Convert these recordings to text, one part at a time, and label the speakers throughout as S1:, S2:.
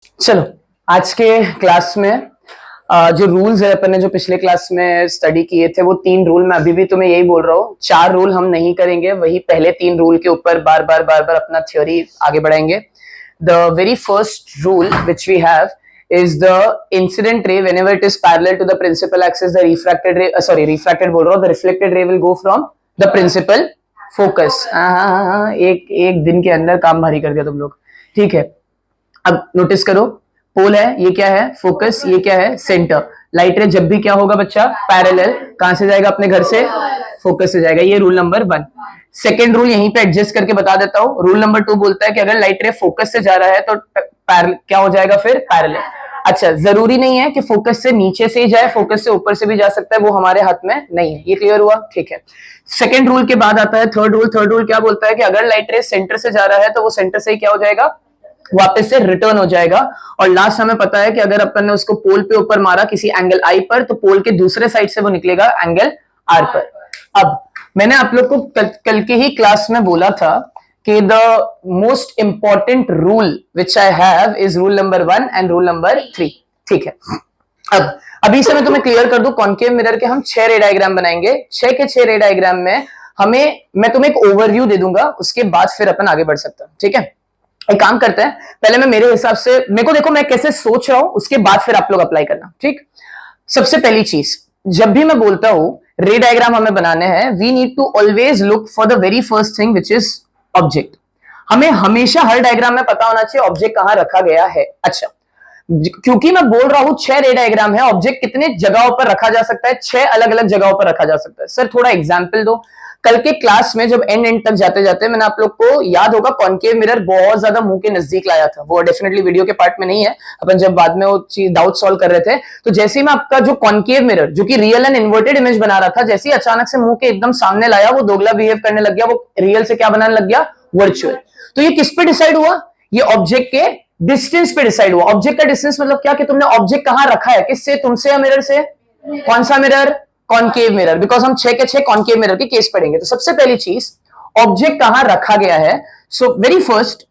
S1: चलो आज के क्लास में जो रूल्स है अपन ने जो पिछले क्लास में स्टडी किए थे वो 3 रूल मैं अभी भी तुम्हें यही बोल रहा हूँ। 4 रूल हम नहीं करेंगे, वही पहले 3 रूल के ऊपर बार बार अपना थ्योरी आगे बढ़ाएंगे। The very first rule which we have is the incident ray whenever it is parallel to the principal axis, the refracted ray refracted बोल रहा हूँ, the reflected ray will go from the principal focus। एक दिन के अंदर काम भारी कर दिया तुम लोग, ठीक है। अब नोटिस करो, पोल है, ये क्या है फोकस, ये क्या है सेंटर। लाइट रे जब भी क्या होगा बच्चा, पैरेलल, कहां से जाएगा अपने घर से, फोकस से जाएगा। ये रूल नंबर 1। सेकेंड रूल यहीं पे एडजस्ट करके बता देता हूं। रूल नंबर 2 बोलता है कि अगर लाइट रे फोकस से जा रहा है तो क्या हो जाएगा फिर, पैरेलल। अच्छा, जरूरी नहीं है कि फोकस से नीचे से ही जाए, फोकस से ऊपर से भी जा सकता है, वो हमारे हाथ में नहीं है। ये क्लियर हुआ, ठीक है। सेकेंड रूल के बाद आता है थर्ड रूल। थर्ड रूल क्या बोलता है कि अगर लाइट रे सेंटर से जा रहा है तो वो सेंटर से ही क्या हो जाएगा, वापस से रिटर्न हो जाएगा। और लास्ट हमें पता है कि अगर अपन ने उसको पोल पे ऊपर मारा किसी एंगल आई पर, तो पोल के दूसरे साइड से वो निकलेगा एंगल आर पर। अब मैंने आप लोग को कल के ही क्लास में बोला था कि the most important rule which I have is rule number 1 and rule number 3, ठीक है। अब अभी से मैं तुम्हें क्लियर कर दूं, कॉन्केव मिरर के हम 6 रे डायग्राम बनाएंगे। 6 के 6 रे डायग्राम में मैं तुम्हें एक ओवरव्यू दे दूंगा, उसके बाद फिर अपन आगे बढ़ सकते हैं, ठीक है। एक काम करते हैं, पहले मैं मेरे हिसाब से, मेरे को देखो मैं कैसे सोच रहा हूं, उसके बाद फिर आप लोग अप्लाई करना, ठीक। सबसे पहली चीज, जब भी मैं बोलता हूं रे डायग्राम हमें बनाने हैं, we need to always look for the very first thing which is object. हमें हमेशा हर डायग्राम में पता होना चाहिए ऑब्जेक्ट कहां रखा गया है। अच्छा, क्योंकि मैं बोल रहा हूं 6 रे डायग्राम है, ऑब्जेक्ट कितने जगहों पर रखा जा सकता है, 6 अलग अलग जगहों पर रखा जा सकता है। सर थोड़ा एग्जाम्पल दो। कल के क्लास में जब एंड तक जाते जाते मैंने आप लोग को याद होगा कॉन्केव मिरर बहुत ज्यादा मुंह के नजदीक लाया था। वो डेफिनेटली वीडियो के पार्ट में नहीं है, अपन जब बाद में वो चीज डाउट सॉल्व कर रहे थे, तो जैसे ही मैं आपका जो कॉन्केव मिरर जो कि रियल एंड इन्वर्टेड इमेज बना रहा था, जैसे ही अचानक से मुंह के एकदम सामने लाया, वो दोगला बिहेव करने लग गया, वो रियल से क्या बनाने लग गया, वर्चुअल। तो ये किस पे डिसाइड हुआ, ये ऑब्जेक्ट के डिस्टेंस पे डिसाइड हुआ। ऑब्जेक्ट का डिस्टेंस मतलब क्या, कि तुमने ऑब्जेक्ट कहां रखा है, किससे, तुमसे या मिरर से। कौन सा मिरर, कॉन्केव मिरर, बिकॉज हम 6 के 6 कॉन्केव मिरर के केस पढ़ेंगे। तो सबसे पहली चीज, ऑब्जेक्ट कहां रखा गया है। सो वेरी फर्स्ट,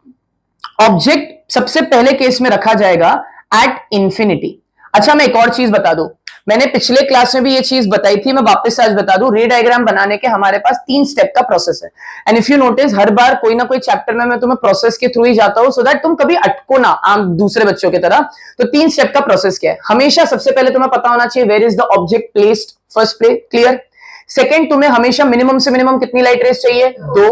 S1: ऑब्जेक्ट सबसे पहले केस में रखा जाएगा एट इंफिनिटी। अच्छा, मैं एक और चीज बता दूं, मैंने पिछले क्लास में भी ये चीज बताई थी, मैं वापस आज बता दूं। रे डायग्राम बनाने के हमारे पास 3 स्टेप का प्रोसेस है। एंड इफ यू नोटिस, हर बार कोई ना कोई चैप्टर में मैं तुम्हें प्रोसेस के थ्रू ही जाता हूं, सो दैट तुम कभी अटको ना आम दूसरे बच्चों की तरह। तो 3 स्टेप का प्रोसेस क्या है, हमेशा सबसे पहले तुम्हें पता होना चाहिए where is the object placed, first play clear. Second, तुम्हें हमेशा मिनिमम से मिनिमम कितनी लाइट रेस चाहिए, 2।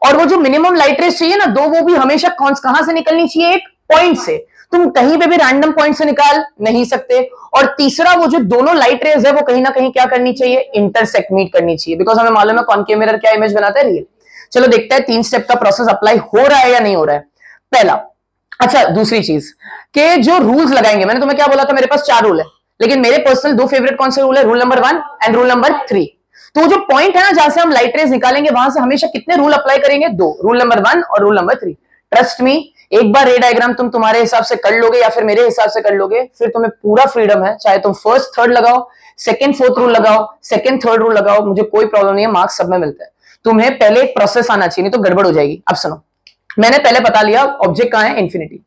S1: और वो जो मिनिमम लाइट रेस चाहिए ना 2, वो भी हमेशा कहां से निकलनी चाहिए, एक पॉइंट से। तुम कहीं पे भी रैंडम पॉइंट से निकाल नहीं सकते। और तीसरा, वो जो दोनों लाइट रेज है वो कहीं ना कहीं क्या करनी चाहिए, इंटरसेक्ट मीट करनी चाहिए, बिकॉज हमें मालूम है कॉन्केव मिरर क्या इमेज बनाता है, रियल। चलो देखते हैं 3 स्टेप का प्रोसेस अप्लाई हो रहा है या नहीं हो रहा है। पहला, अच्छा दूसरी चीज के जो रूल्स लगाएंगे, मैंने तुम्हें क्या बोला था, मेरे पास 4 रूल है, लेकिन मेरे पर्सनल 2 फेवरेट कौन से रूल है, rule number 1 and rule number 3। तो जो पॉइंट है ना जहां से हम लाइट रेज निकालेंगे, वहां से हमेशा कितने रूल अप्लाई करेंगे, 2, रूल नंबर 1 और रूल नंबर 3। ट्रस्ट मी, एक बार रे डायग्राम तुम तुम्हारे हिसाब से कर लोगे या फिर मेरे हिसाब से कर लोगे, फिर तुम्हें पूरा फ्रीडम है, चाहे तुम फर्स्ट थर्ड लगाओ, सेकंड फोर्थ रूल लगाओ, सेकंड थर्ड रूल लगाओ, मुझे कोई प्रॉब्लम नहीं है, मार्क्स सब में मिलता है। तुम्हें पहले एक प्रोसेस आना चाहिए, नहीं तो गड़बड़ हो जाएगी। अब सुनो, मैंने पहले बता लिया ऑब्जेक्ट कहां है, इंफिनिटी।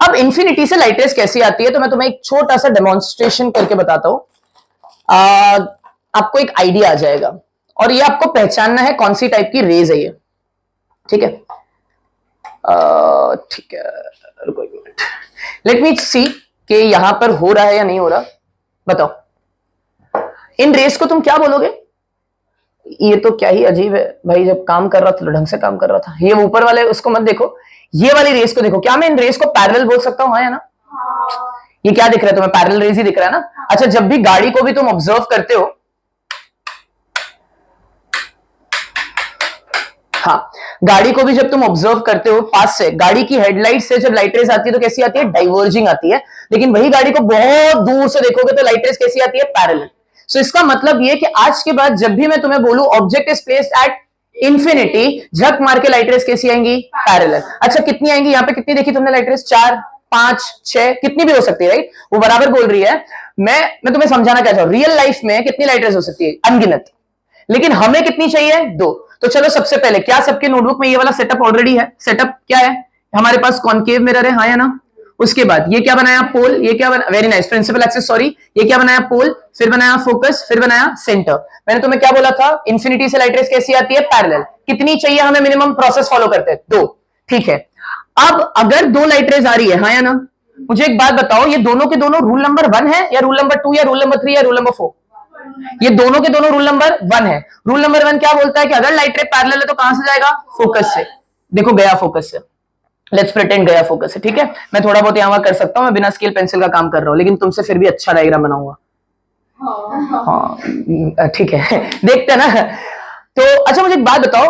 S1: अब इंफिनिटी से लाइट रेज कैसी आती है, तो मैं तुम्हें एक छोटा सा डेमोन्स्ट्रेशन करके बताता हूं, आपको एक आइडिया आ जाएगा। और ये आपको पहचानना है कौन सी टाइप की रेज है ये, ठीक है। ठीक है, रुको एक मिनट, लेट मी सी कि यहां पर हो रहा है या नहीं हो रहा। बताओ, इन रेस को तुम क्या बोलोगे। ये तो क्या ही अजीब है भाई, जब काम कर रहा था तो ढंग से काम कर रहा था। ये ऊपर वाले उसको मत देखो, ये वाली रेस को देखो। क्या मैं इन रेस को पैरेलल बोल सकता हूं, हाँ या ना। ये क्या दिख रहा है तुम्हें, पैरेलल रेस ही दिख रहा है ना। अच्छा, जब भी गाड़ी को भी तुम ऑब्जर्व करते हो, हाँ, गाड़ी को भी जब तुम ऑब्जर्व करते हो पास से, गाड़ी की हेडलाइट से जब लाइट रेज आती है तो कैसी आती है, डाइवर्जिंग आती है। लेकिन वही गाड़ी को बहुत दूर से देखोगे तो लाइट रेज कैसी आती है, पैरेलल। सो इसका मतलब ये कि आज के बाद जब भी मैं तुम्हें बोलूं object is placed at infinity, झक मार के लाइट रेज कैसी आएंगी, पैरेलल। अच्छा, कितनी आएंगी, यहाँ पे कितनी देखी तुमने लाइट रेज, 4 5 6, कितनी भी हो सकती है, राइट। वो बराबर बोल रही है। मैं तुम्हें समझाना क्या चाहूं, रियल लाइफ में कितनी लाइट रेज हो सकती है, अनगिनत। लेकिन हमें कितनी चाहिए, 2। तो चलो सबसे पहले, क्या सबके नोटबुक में ये वाला सेटअप ऑलरेडी है। सेटअप क्या है, हमारे पास कॉन्केव मिरर है, हाँ या ना। उसके बाद ये क्या बनाया, पोल, ये क्या बना, very nice, principal axis, sorry, ये क्या बनाया, पोल, फिर बनाया फोकस, फिर बनाया सेंटर। मैंने तुम्हें क्या बोला था, इंफिनिटी से लाइट रेस कैसी आती है, पैरेलल। कितनी चाहिए हमें मिनिमम, प्रोसेस फॉलो करते हैं 2, ठीक है। अब अगर 2 लाइट रेस आ रही है, हाँ या ना, मुझे एक बात बताओ, ये दोनों के दोनों रूल नंबर 1 है या रूल नंबर 2 या रूल नंबर 3 या रूल नंबर 4? ये दोनों के दोनों रूल नंबर 1 है। रूल नंबर 1 क्या बोलता है कि अगर लाइट रे पैरेलल है तो कहां से जाएगा, फोकस से। देखो गया फोकस से, लेट्स प्रिटेंड गया फोकस से, ठीक है। मैं थोड़ा बहुत यहां कर सकता हूं, मैं बिना स्केल पेंसिल का काम कर रहा हूं, लेकिन तुमसे फिर भी अच्छा डायग्राम बनाऊंगा। हाँ ठीक है देखते हैं ना। तो अच्छा मुझे एक बात बताओ,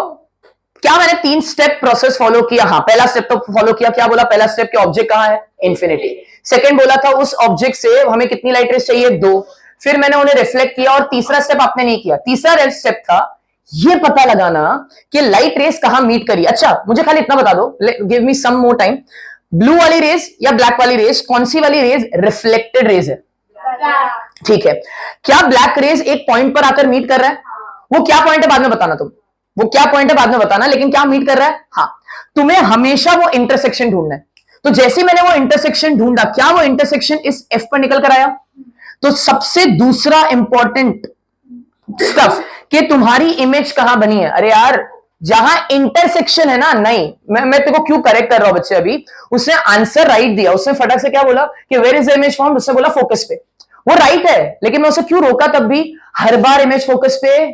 S1: क्या मैंने 3 स्टेप प्रोसेस फॉलो किया, हाँ पहला स्टेप तो फॉलो किया, क्या बोला पहला स्टेप कि ऑब्जेक्ट कहां है, इंफिनिटी। सेकंड बोला था उस ऑब्जेक्ट से हमें कितनी लाइट रेस चाहिए, 2, फिर मैंने उन्हें रिफ्लेक्ट किया, और तीसरा स्टेप आपने नहीं किया। तीसरा स्टेप था ये पता लगाना कि लाइट रेस कहां मीट करी। अच्छा मुझे खाली इतना बता दो, गिव मी सम मोर टाइम, ब्लू वाली रेस या ब्लैक वाली रेस, कौन सी वाली रेस रिफ्लेक्टेड रेस है, ठीक है। क्या ब्लैक रेस एक पॉइंट पर आकर मीट कर रहा है, वो क्या पॉइंट है बाद में बताना तुम, वो क्या पॉइंट है बाद में बताना, लेकिन क्या मीट कर रहा है, हाँ तुम्हें हमेशा वो इंटरसेक्शन ढूंढना है। तो जैसे मैंने वो इंटरसेक्शन ढूंढा, क्या वो इंटरसेक्शन इस एफ पर निकल कर आया, तो सबसे दूसरा इंपॉर्टेंट स्टफ कि तुम्हारी इमेज कहां बनी है। अरे यार जहां इंटरसेक्शन है ना, नहीं मैं तेरे को क्यों करेक्ट कर रहा हूं बच्चे, अभी उसने आंसर राइट दिया, उसने फटक से क्या बोला कि where is the image form, उसने बोला फोकस पे, वो राइट है, लेकिन मैं उसे क्यों रोका तब भी, हर बार इमेज फोकस पे।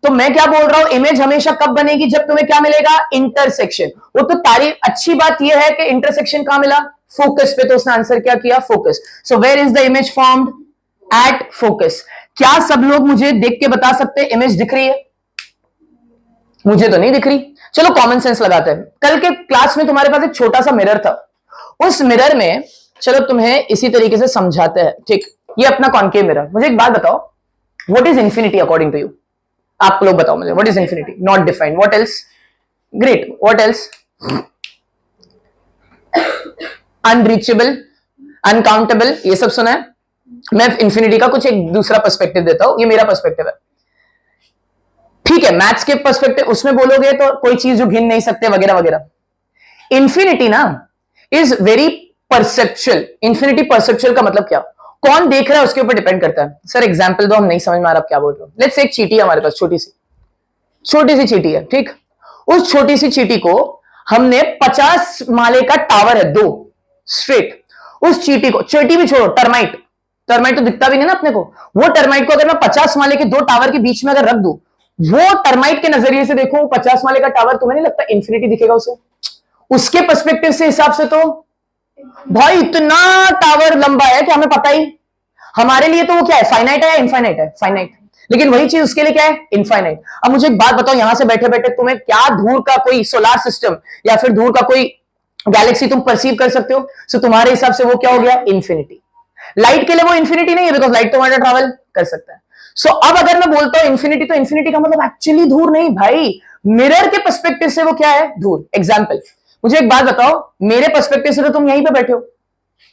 S1: तो मैं क्या बोल रहा हूं, इमेज हमेशा कब बनेगी, जब तुम्हें क्या मिलेगा, इंटरसेक्शन। वो तो तारीफ, अच्छी बात यह है कि इंटरसेक्शन कहां मिला, फोकस पे, तो उसने आंसर क्या किया, focus. So where is the image formed, at focus. क्या सब लोग मुझे देख के बता सकते हैं इमेज दिख रही है, मुझे तो नहीं दिख रही। चलो कॉमन सेंस लगाते हैं। कल के क्लास में तुम्हारे पास एक छोटा सा मिरर था, उस मिरर में, चलो तुम्हें इसी तरीके से समझाते हैं, ठीक, ये अपना कॉन्केव मिरर। मुझे एक बात बताओ, what is infinity according to you, आप लोग बताओ मुझे, what is infinity, not defined, what else, great, what else, unreachable, uncountable, ये सब सुना है। मैं इंफिनिटी का कुछ एक दूसरा पर्सपेक्टिव देता हूं, ये मेरा पर्सपेक्टिव है, ठीक है। मैथ्स के पर्सपेक्टिव उसमें बोलोगे तो कोई चीज जो गिन नहीं सकते वगैरह वगैरह। इंफिनिटी ना is very perceptual. Infinity perceptual का मतलब क्या, कौन देख रहा है उसके ऊपर डिपेंड करता है। सर एग्जांपल दो, हम नहीं समझ में आ रहा आप क्या बोल रहे हो। लेट्स से एक चींटी है हमारे पास, छोटी सी चींटी है, ठीक। उस छोटी सी चींटी को हमने 50 माले का टावर है, 2 स्ट्रेट, उस चींटी को, चींटी भी छोड़ो, टर्माइट तो दिखता भी नहीं ना अपने को, वो टर्माइट को अगर मैं 50 माले के 2 टावर के बीच में अगर रख दूं, वो टर्माइट के नजरिए से देखो 50 माले का टावर, तुम्हें नहीं लगता इंफिनिटी दिखेगा उसे, उसके पर्सपेक्टिव से हिसाब से तो भाई इतना टावर लंबा है कि हमें पता ही, हमारे लिए तो वो क्या है, फाइनाइट है या इनफाइनाइट है, फाइनाइट, लेकिन वही चीज उसके लिए क्या है, इनफाइनाइट। अब मुझे एक बात बताओ, यहां से बैठे बैठे तुम्हें क्या दूर का कोई सोलार सिस्टम या फिर दूर का कोई गैलेक्सी तुम परसीव कर सकते हो, सो तुम्हारे हिसाब से वो क्या हो गया, इंफिनिटी। लाइट के लिए वो इंफिनिटी नहीं है, बिकॉज लाइट तो हमारा ट्रैवल कर सकता है। सो अब अगर मैं बोलता हूं इंफिनिटी, तो इंफिनिटी का मतलब एक्चुअली दूर नहीं भाई, मिरर के पर्सपेक्टिव से वो क्या है, दूर। एग्जाम्पल, मुझे एक बात बताओ, मेरे पर्सपेक्टिव से तो तुम यहीं पे बैठे हो,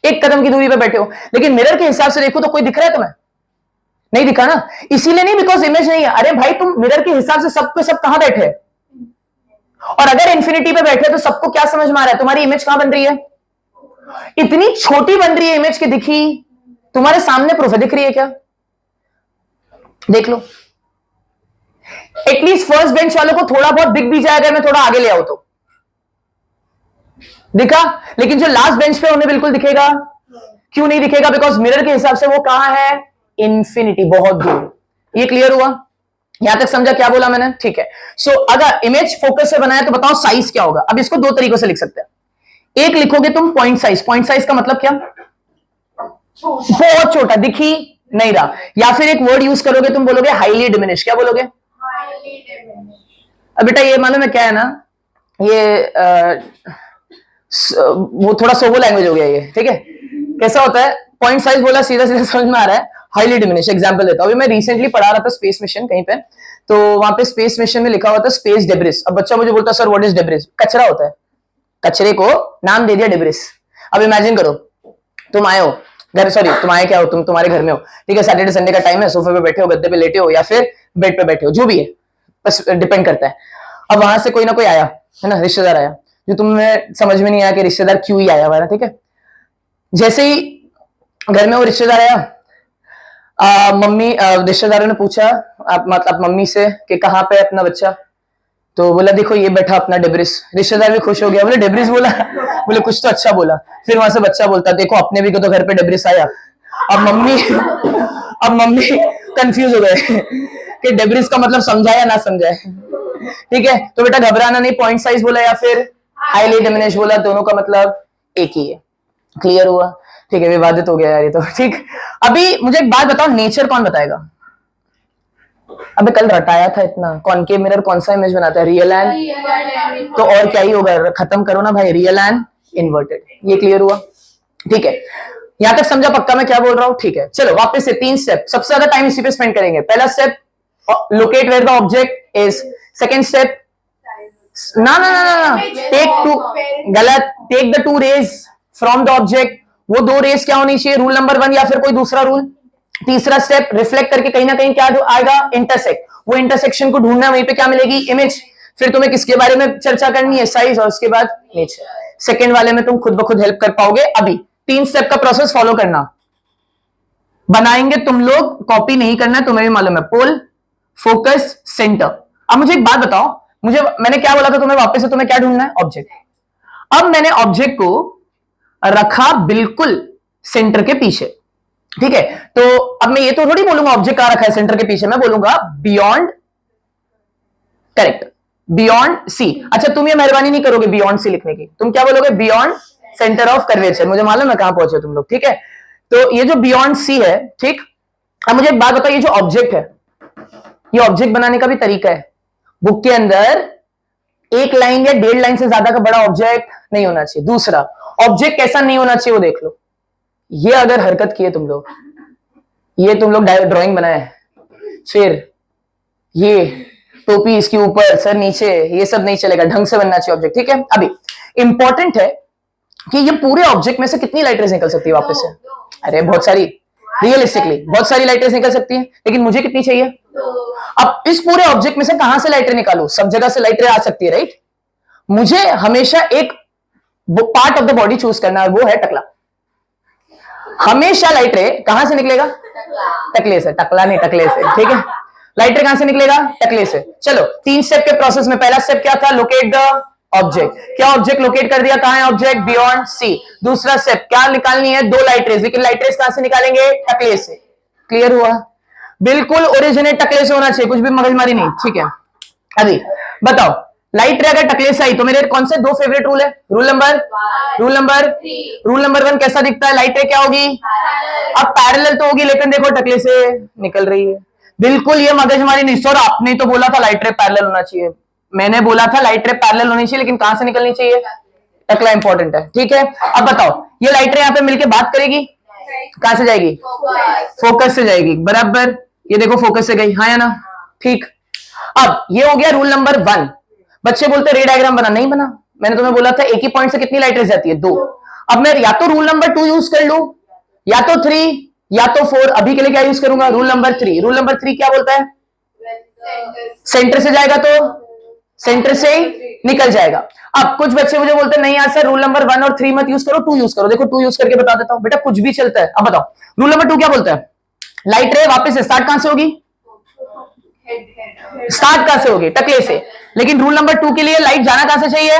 S1: एक कदम की दूरी पे बैठे हो, लेकिन मिरर के हिसाब से देखो तो कोई दिख रहा है तुम्हें, नहीं दिखा ना, इसीलिए नहीं बिकॉज इमेज नहीं है। अरे भाई तुम मिरर के हिसाब से सबके सब कहां बैठे, और अगर इंफिनिटी पे बैठे तो सबको क्या समझ में आ रहा है, तुम्हारी इमेज कहां बन रही है, इतनी छोटी बन रही है इमेज की, दिखी तुम्हारे सामने प्रूफ है, दिख रही है क्या, देख लो। एटलीस्ट फर्स्ट बेंच वालों को थोड़ा बहुत दिख भी जाए अगर मैं थोड़ा आगे ले आऊं तो, दिखा, लेकिन जो लास्ट बेंच पे उन्हें बिल्कुल दिखेगा, क्यों नहीं दिखेगा, बिकॉज मिरर के हिसाब से वो कहां है, इंफिनिटी, बहुत दूर। ये क्लियर हुआ, यहां तक समझा क्या बोला मैंने, ठीक है। सो अगर इमेज फोकस से बनाया तो बताओ साइज क्या होगा। अब इसको 2 तरीकों से लिख सकते हैं, एक लिखोगे तुम पॉइंट साइज, पॉइंट साइज का मतलब क्या, बहुत छोटा, दिखी नहीं रहा, या फिर एक वर्ड यूज करोगे तुम बोलोगे हाईली डिमिनिश, क्या बोलोगे, अब बेटा ये मालूम है क्या है ना, ये वो थोड़ा सोबो लैंग्वेज हो गया ये, ठीक है। कैसा होता है, पॉइंट साइज बोला सीधा सीधा समझ में आ रहा है, हाईली डिमिनिश। एग्जांपल देता हूं, अभी मैं रिसेंटली पढ़ा रहा था स्पेस मिशन कहीं पे, तो वहां पे स्पेस मिशन में लिखा हुआ था स्पेस डेब्रिस। अब बच्चा मुझे बोलता सर व्हाट इज डेब्रिस, कचरा होता है, कचरे को नाम दे दिया डेब्रिस। अब इमेजिन करो तुम आए हो घर, सॉरी तुम आए क्या हो, तुम तुम्हारे घर में हो, ठीक है, सैटरडे संडे का टाइम है, सोफे पे बैठे हो, गद्दे पे लेटे हो, या फिर बेड पे बैठे हो, जो भी है, बस डिपेंड करता है। अब वहां से कोई ना कोई आया है ना, रिश्तेदार आया, जो तुम्हें समझ में नहीं आया कि रिश्तेदार क्यों ही आया हुआ है, ठीक है। जैसे ही घर में वो रिश्तेदार आया, रिश्तेदारों ने पूछा मतलब मम्मी से कि कहाँ पे है अपना बच्चा, तो बोला देखो ये बैठा अपना डेब्रिस। रिश्तेदार भी खुश हो गया, बोले डेब्रिस बोला, बोले कुछ तो अच्छा बोला। फिर वहां से बच्चा बोलता देखो अपने भी तो घर पे डेब्रिस आया। अब मम्मी कंफ्यूज हो गए कि डेब्रिस का मतलब समझाया ना समझाए। ठीक है, तो बेटा घबराना नहीं, पॉइंट साइज बोला या फिर हाईली डिमिनिश बोला, दोनों का मतलब एक ही है। क्लियर हुआ? ठीक है, विवादित हो गया यार ये तो। ठीक, अभी मुझे एक बात बताओ, नेचर कौन बताएगा? अबे कल रटाया था इतना, कॉनकेव मिरर कौन सा इमेज बनाता है? रियल एंड, तो और क्या ही होगा, खत्म करो ना भाई, रियल एंड इन्वर्टेड। ये क्लियर हुआ? ठीक है, यहां तक समझा पक्का मैं क्या बोल रहा हूं? ठीक है, चलो वापस से 3 स्टेप, सबसे ज्यादा टाइम इसी पे स्पेंड करेंगे। पहला step locate where the object is, second step ना ना ना ना टेक टू, गलत, take the 2 rays from the object. वो 2 रेज क्या होनी चाहिए? रूल नंबर 1 या फिर कोई दूसरा रूल। तीसरा स्टेप रिफ्लेक्ट करके कहीं ना कहीं क्या आएगा? इंटरसेक्ट। वो इंटरसेक्शन को ढूंढना, वहीं पे क्या मिलेगी? इमेज। फिर तुम्हें किसके बारे में चर्चा करनी है? साइज, और उसके बाद नेचर। सेकंड वाले में तुम खुद ब खुद हेल्प कर पाओगे। अभी 3 स्टेप का प्रोसेस फॉलो करना, बनाएंगे तुम लोग, कॉपी नहीं करना, तुम्हें भी मालूम है। पोल, फोकस, सेंटर। अब मुझे एक बात बताओ, मैंने क्या बोला था तुम्हें? वापस से तुम्हें क्या ढूंढना है? ऑब्जेक्ट। अब मैंने ऑब्जेक्ट को रखा बिल्कुल सेंटर के पीछे। ठीक है, तो अब मैं ये तो थोड़ी बोलूंगा ऑब्जेक्ट कहां रखा है सेंटर के पीछे, मैं बोलूंगा बियॉन्ड, करेक्ट, बियॉन्ड सी। अच्छा, तुम ये मेहरबानी नहीं करोगे बियॉन्ड सी लिखने की, तुम क्या बोलोगे? Beyond centre of curvature. मुझे मालूम है कहां पहुंचे तुम लोग। ठीक है, तो ये जो बियॉन्ड सी है, ठीक। अब मुझे एक बात बताओ, ये जो ऑब्जेक्ट है, ये ऑब्जेक्ट बनाने का भी तरीका है। बुक के अंदर 1 लाइन या 1.5 लाइन से ज्यादा का बड़ा ऑब्जेक्ट नहीं होना चाहिए। दूसरा, ऑब्जेक्ट कैसा नहीं होना चाहिए वो देख लो। ये अगर हरकत किए तुम लोग, ये तुम लोग ड्राइंग बनाए, फिर ये टोपी इसके ऊपर, सर नीचे, ये सब नहीं चलेगा, ढंग से बनना चाहिए ऑब्जेक्ट। ठीक है, अभी इंपॉर्टेंट है कि ये पूरे ऑब्जेक्ट में से कितनी लाइट रेज निकल सकती है वापस से? अरे बहुत सारी, रियलिस्टिकली बहुत सारी लाइट रेज निकल सकती है, लेकिन मुझे कितनी चाहिए? अब इस पूरे ऑब्जेक्ट में से कहां से लाइट रे निकालू? सब जगह से लाइट रे आ सकती है, राइट? मुझे हमेशा एक part of the body choose करना है, वो है टकला। हमेशा लाइट रे कहां से निकलेगा? टकले से। टकला नहीं, टकले से। ठीक है, लाइट रे कहां से निकलेगा? टकले से। चलो 3 स्टेप के प्रोसेस में पहला स्टेप क्या था? Locate the object. क्या ऑब्जेक्ट लोकेट कर दिया? कहां है ऑब्जेक्ट? बियॉन्ड सी। दूसरा स्टेप क्या निकालनी है? 2 लाइट रेज, लेकिन लाइट रेज कहां से निकालेंगे? टकले से। क्लियर हुआ? बिल्कुल ओरिजिनेट टकले से होना चाहिए, कुछ भी मगजमारी नहीं। ठीक है, अभी बताओ, लाइट रे अगर टकले से आई तो मेरे कौन से 2 फेवरेट रूल है? रूल नंबर 1 कैसा दिखता है? लाइट रे क्या होगी? अब पैरेलल तो होगी, लेकिन देखो टकले से निकल रही है। बिल्कुल ये मगजमारी नहीं। सर आपने तो बोला था लाइट रे पैरेलल होना चाहिए। मैंने बोला था लाइट रे पैरेलल होनी चाहिए, लेकिन कहां से निकलनी चाहिए? टकला इंपॉर्टेंट है। ठीक है, अब बताओ, ये लाइट रे यहां पे मिलके बात करेगी, कहां से जाएगी? फोकस से जाएगी। बराबर, ये देखो फोकस से गई, हाँ या ना? ठीक। अब ये हो गया रूल नंबर 1। बच्चे बोलते रे डायग्राम बना, नहीं बना। मैंने तुम्हें बोला था एक ही पॉइंट से कितनी लाइट रेज जाती है? 2। अब मैं या तो रूल नंबर 2 यूज कर लू, या तो 3, या तो 4। अभी के लिए क्या यूज करूंगा? Rule number 3। रूल नंबर 3 क्या बोलता है? सेंटर से जाएगा तो सेंटर से ही निकल जाएगा। अब कुछ बच्चे मुझे बोलते हैं नहीं यार सर, रूल नंबर 1 और 3 मत यूज करो, 2 यूज करो। देखो 2 यूज करके बता देता हूं बेटा, कुछ भी चलता है। अब बताओ रूल नंबर 2 क्या बोलता है? लाइट रे वापस से स्टार्ट कहां से होगी? स्टार्ट कहां से होगी? टकले से। लेकिन रूल नंबर 2 के लिए लाइट जाना कहां से चाहिए?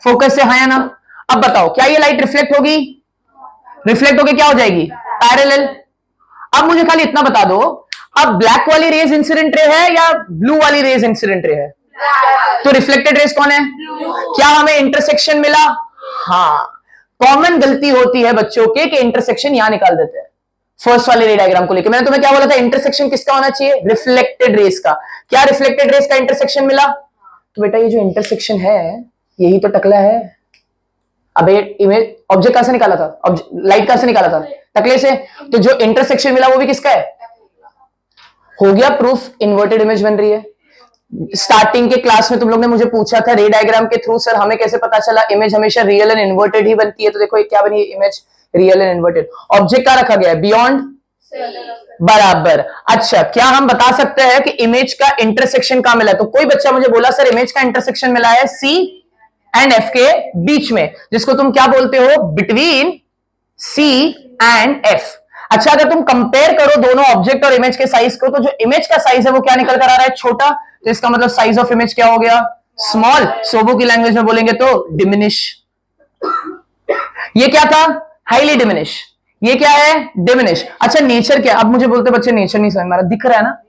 S1: फोकस से, हाँ या ना? अब बताओ, क्या ये लाइट रिफ्लेक्ट होगी? रिफ्लेक्ट होके क्या हो जाएगी? पैरेलल। अब मुझे खाली इतना बता दो, अब ब्लैक वाली रेज इंसिडेंट रे है या ब्लू वाली रेज इंसिडेंट रे है? तो रिफ्लेक्टेड रेज कौन है? क्या हमें इंटरसेक्शन मिला? हाँ, कॉमन गलती होती है बच्चों के कि इंटरसेक्शन यहां निकाल देते हैं फर्स्ट वाले रे डायग्राम को लेकर। मैंने तुम्हें क्या बोला था? इंटरसेक्शन किसका होना चाहिए? रिफ्लेक्टेड रेज का। क्या रिफ्लेक्टेड रेज का इंटरसेक्शन मिला? तो बेटा ये जो इंटरसेक्शन है यही तो टकला है। अब ये इमेज ऑब्जेक्ट कहां से निकाला था? लाइट कहां से निकाला था? टकले से। तो जो इंटरसेक्शन मिला वो भी किसका है? हो गया प्रूफ, इन्वर्टेड इमेज बन रही है। स्टार्टिंग के क्लास में तुम लोग ने मुझे पूछा था रे डायग्राम के थ्रू सर हमें कैसे पता चला इमेज हमेशा रियल एंड इन्वर्टेड ही बनती है? तो देखो ये क्या बनी? Image real and inverted. Object क्या रखा गया है? बियॉन्ड, बराबर। अच्छा, क्या हम बता सकते हैं कि इमेज का इंटरसेक्शन कहां मिला? तो कोई बच्चा मुझे बोला सर इमेज का इंटरसेक्शन मिला है सी एंड एफ के बीच में, जिसको तुम क्या बोलते हो? Between C and F। अच्छा, अगर तुम कंपेयर करो दोनों ऑब्जेक्ट और इमेज के साइज को, तो जो इमेज का साइज है वो क्या निकल कर आ रहा है? छोटा। तो इसका मतलब साइज ऑफ इमेज क्या हो गया? स्मॉल। सोबो की लैंग्वेज में बोलेंगे तो डिमिनिश। ये क्या था? Highly diminish. ये क्या है? डिमिनिश। अच्छा, नेचर क्या? अब मुझे बोलते बच्चे नेचर नहीं समझ में आ रहा, दिख रहा है ना?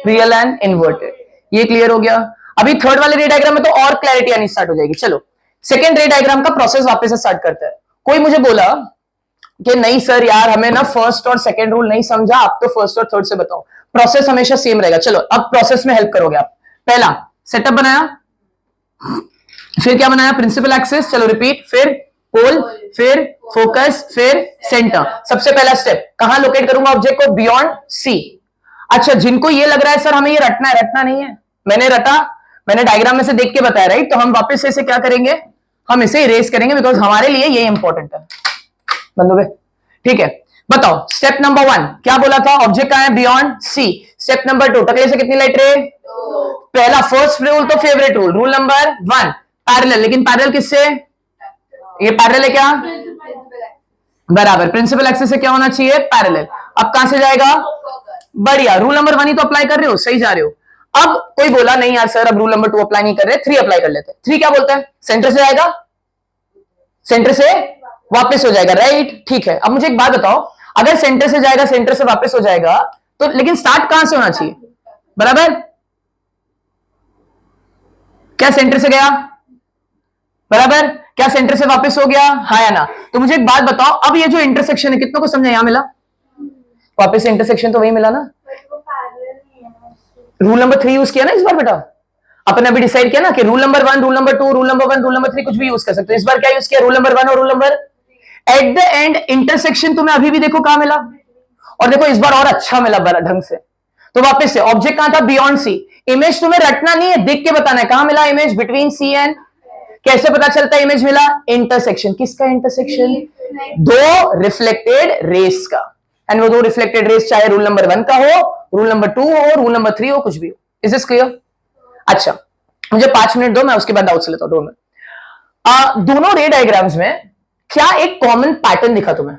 S1: Real and inverted. ये क्लियर हो गया। अभी थर्ड वाले रे डायग्राम में तो और क्लैरिटी आनी स्टार्ट हो जाएगी। चलो सेकेंड रे डायग्राम का प्रोसेस वापस से स्टार्ट करते हैं। कोई मुझे बोला कि नहीं सर यार, हमें ना फर्स्ट और सेकंड रूल नहीं समझा, आप तो फर्स्ट और थर्ड से बताओ। प्रोसेस हमेशा सेम रहेगा। चलो अब प्रोसेस में हेल्प करोगे आप। पहला सेटअप बनाया, फिर क्या बनाया? Principal axis. चलो रिपीट, फिर पोल, फिर फोकस, फिर सेंटर। सबसे पहला स्टेप, कहां लोकेट करूंगा ऑब्जेक्ट को? Beyond C. अच्छा, जिनको ये लग रहा है सर हमें ये रटना है, रटना नहीं है, मैंने रटा, मैंने डायग्राम में से देख के बताया, राइट? तो हम वापस से इसे क्या करेंगे? हम इसे इरेज करेंगे, बिकॉज हमारे लिए ये इंपॉर्टेंट है। बंदोबे, ठीक है। बताओ स्टेप नंबर 1 क्या बोला था? ऑब्जेक्ट कहां है? बियॉन्ड सी। स्टेप नंबर 2, टकले से कितनी लेटरें? पहला फर्स्ट रूल तो favourite rule, rule number 1 parallel. लेकिन पैरेलल किससे? ये पैरेलल है क्या? बराबर। प्रिंसिपल एक्सिस से क्या होना चाहिए? पैरेलल। अब कहां से जाएगा? बढ़िया, रूल नंबर 1 ही तो अप्लाई कर रहे हो, सही जा रहे हो। अब कोई बोला नहीं यार सर अब रूल नंबर 2 अप्लाई नहीं कर रहे, 3 अप्लाई कर लेते हैं। 3 क्या बोलता है? सेंटर से जाएगा, सेंटर से वापस हो जाएगा, राइट? ठीक है। अब मुझे एक बात बताओ, अगर सेंटर से जाएगा, सेंटर से वापस हो जाएगा, तो लेकिन स्टार्ट कहां से होना चाहिए? बराबर। क्या सेंटर से गया? बराबर। क्या सेंटर से वापस हो गया? हाँ या ना? तो मुझे एक बात बताओ, अब ये जो इंटरसेक्शन है कितनों को समझा? यहां मिला, वापस से इंटरसेक्शन तो वही मिला ना? रूल नंबर 3 यूज किया ना इस बार बेटा? अपन अभी डिसाइड किया ना कि rule number 1, rule number 2, rule number 1, rule number 3 कुछ भी यूज कर सकते हो। इस बार क्या यूज किया? रूल नंबर 1 और rule number. At the end intersection तुम्हें अभी भी देखो कहां मिला, और देखो इस बार और अच्छा मिला बड़ा ढंग से। तो वापस से ऑब्जेक्ट कहां था? बियॉन्ड सी। इमेज तुम्हें रटना नहीं है, देख के बताना है कहां मिला इमेज? Between C and. कैसे पता चलता है इमेज मिला? इंटरसेक्शन। किसका इंटरसेक्शन? दो रिफ्लेक्टेड रेस का। एंड वो दो रिफ्लेक्टेड रेस चाहे रूल नंबर 1 का हो, रूल नंबर 2 हो, रूल नंबर 3 हो, कुछ भी हो। Is this clear? अच्छा, मुझे 5 मिनट दो, मैं उसके बाद डाउट्स लेता हूं 2 मिनट। दोनों रे डायग्राम्स में क्या एक कॉमन पैटर्न दिखा तुम्हें?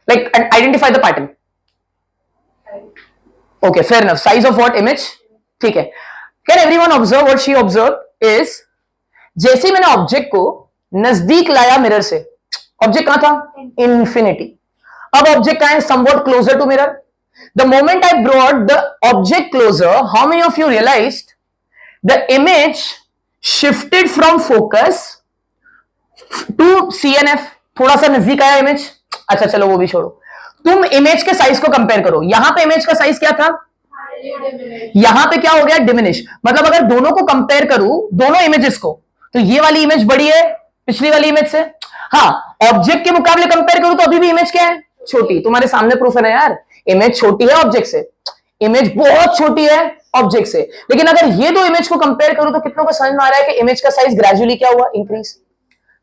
S1: Like identify the pattern. Okay, fair enough. Size of what? Image. ठीक है। Can everyone observe what she observe is, जैसे मैंने ऑब्जेक्ट को नजदीक लाया मिरर से, ऑब्जेक्ट कहां था? इंफिनिटी। अब ऑब्जेक्ट कहां है? Somewhat closer to mirror. The moment I brought the object closer, how many of you realised the image shifted from focus to CNF? थोड़ा सा नजदीक आया इमेज। अच्छा चलो वो भी छोड़ो, तुम इमेज के साइज को कंपेयर करो। यहां पे इमेज का साइज क्या था? यहां पे क्या हो गया? डिमिनिश। मतलब अगर दोनों को कंपेयर करूं, दोनों इमेजेस को, तो ये वाली इमेज बड़ी है पिछली वाली इमेज से। हाँ, ऑब्जेक्ट के मुकाबले कंपेयर करूं तो अभी भी इमेज क्या है? छोटी। तुम्हारे सामने प्रूफ है ना यार, इमेज छोटी है ऑब्जेक्ट से, इमेज बहुत छोटी है ऑब्जेक्ट से। लेकिन अगर ये दो इमेज को कंपेयर करूं तो कितनों को समझ में आ रहा है कि इमेज का साइज ग्रेजुअली क्या हुआ? इंक्रीज।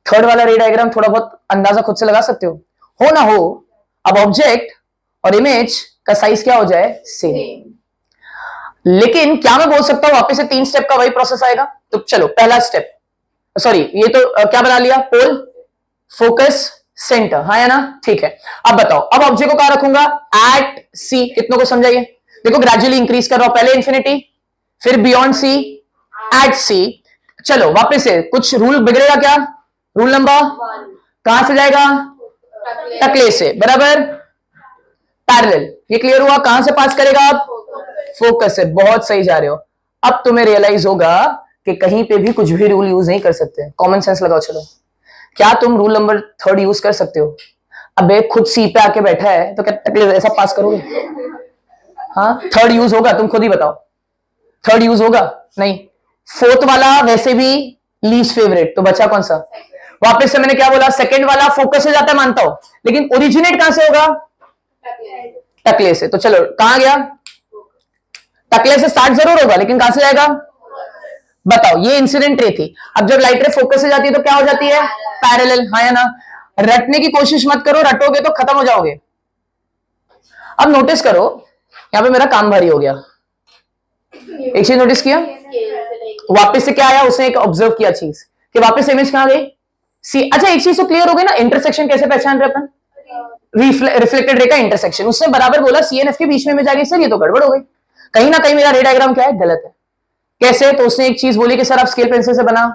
S1: थर्ड वाला रे डायग्राम थोड़ा बहुत अंदाजा खुद से लगा सकते हो ना हो। अब ऑब्जेक्ट और इमेज का साइज क्या हो जाए? सेम। लेकिन क्या मैं बोल सकता हूं वापस से 3 स्टेप का वही प्रोसेस आएगा? तो चलो पहला स्टेप, सॉरी ये तो क्या बना लिया? पोल, फोकस, सेंटर। हाँ या ना? ठीक है। अब बताओ, अब ऑब्जेक्ट को कहां रखूंगा? एट सी। कितनों को समझाइए? देखो ग्रेजुअली इंक्रीज कर रहा हूं, पहले इंफिनिटी, फिर बियॉन्ड सी, एट सी। चलो वापस से कुछ रूल बिगड़ेगा क्या? रूल नंबर कहां से जाएगा? टकले से। बराबर। पैरेलल। ये क्लियर हुआ? कहां से पास करेगा आप? फोकस से। बहुत सही जा रहे हो। अब तुम्हें रियलाइज होगा कि कहीं पे भी कुछ भी रूल यूज नहीं कर सकते। कॉमन सेंस लगाओ। चलो, क्या तुम रूल नंबर 3 यूज कर सकते हो? अबे खुद सी पे आके बैठा है तो क्या टकले ऐसा पास करोगे? हाँ, 3 यूज होगा? तुम खुद ही बताओ, 3 यूज होगा? नहीं। 4th वाला वैसे भी लीस्ट फेवरेट, तो बचा कौन सा? वापस से मैंने क्या बोला? सेकंड वाला फोकस से जाता है मानता हूं, लेकिन ओरिजिनेट कहां से होगा? टकले से। तो चलो कहां गया? टकले से स्टार्ट जरूर होगा, लेकिन कहां से जाएगा? बताओ, ये इंसिडेंट रे थी। अब जब लाइट रे फोकस से जाती है तो क्या हो जाती है? पैरेलल। हाँ या ना? रटने की कोशिश मत करो, रटोगे तो खत्म हो जाओगे। अब नोटिस करो, यहां पे मेरा काम भारी हो गया। एक चीज नोटिस किया? वापस से क्या आया? उसने एक ऑब्जर्व किया चीज कि वापस इमेज कहां गई? सी। अच्छा एक चीज तो क्लियर हो गई ना, इंटरसेक्शन कैसे पहचान रहे अपन? रिफ्लेक्टेड रे का इंटरसेक्शन। उसने बराबर बोला सी एंड एफ के बीच में इमेज आ गई। सर ये तो गड़बड़ हो गई, कहीं ना कहीं मेरा रे डायग्राम क्या है, गलत है। कैसे? तो उसने एक चीज बोली कि सर आप स्केल पेंसिल से बना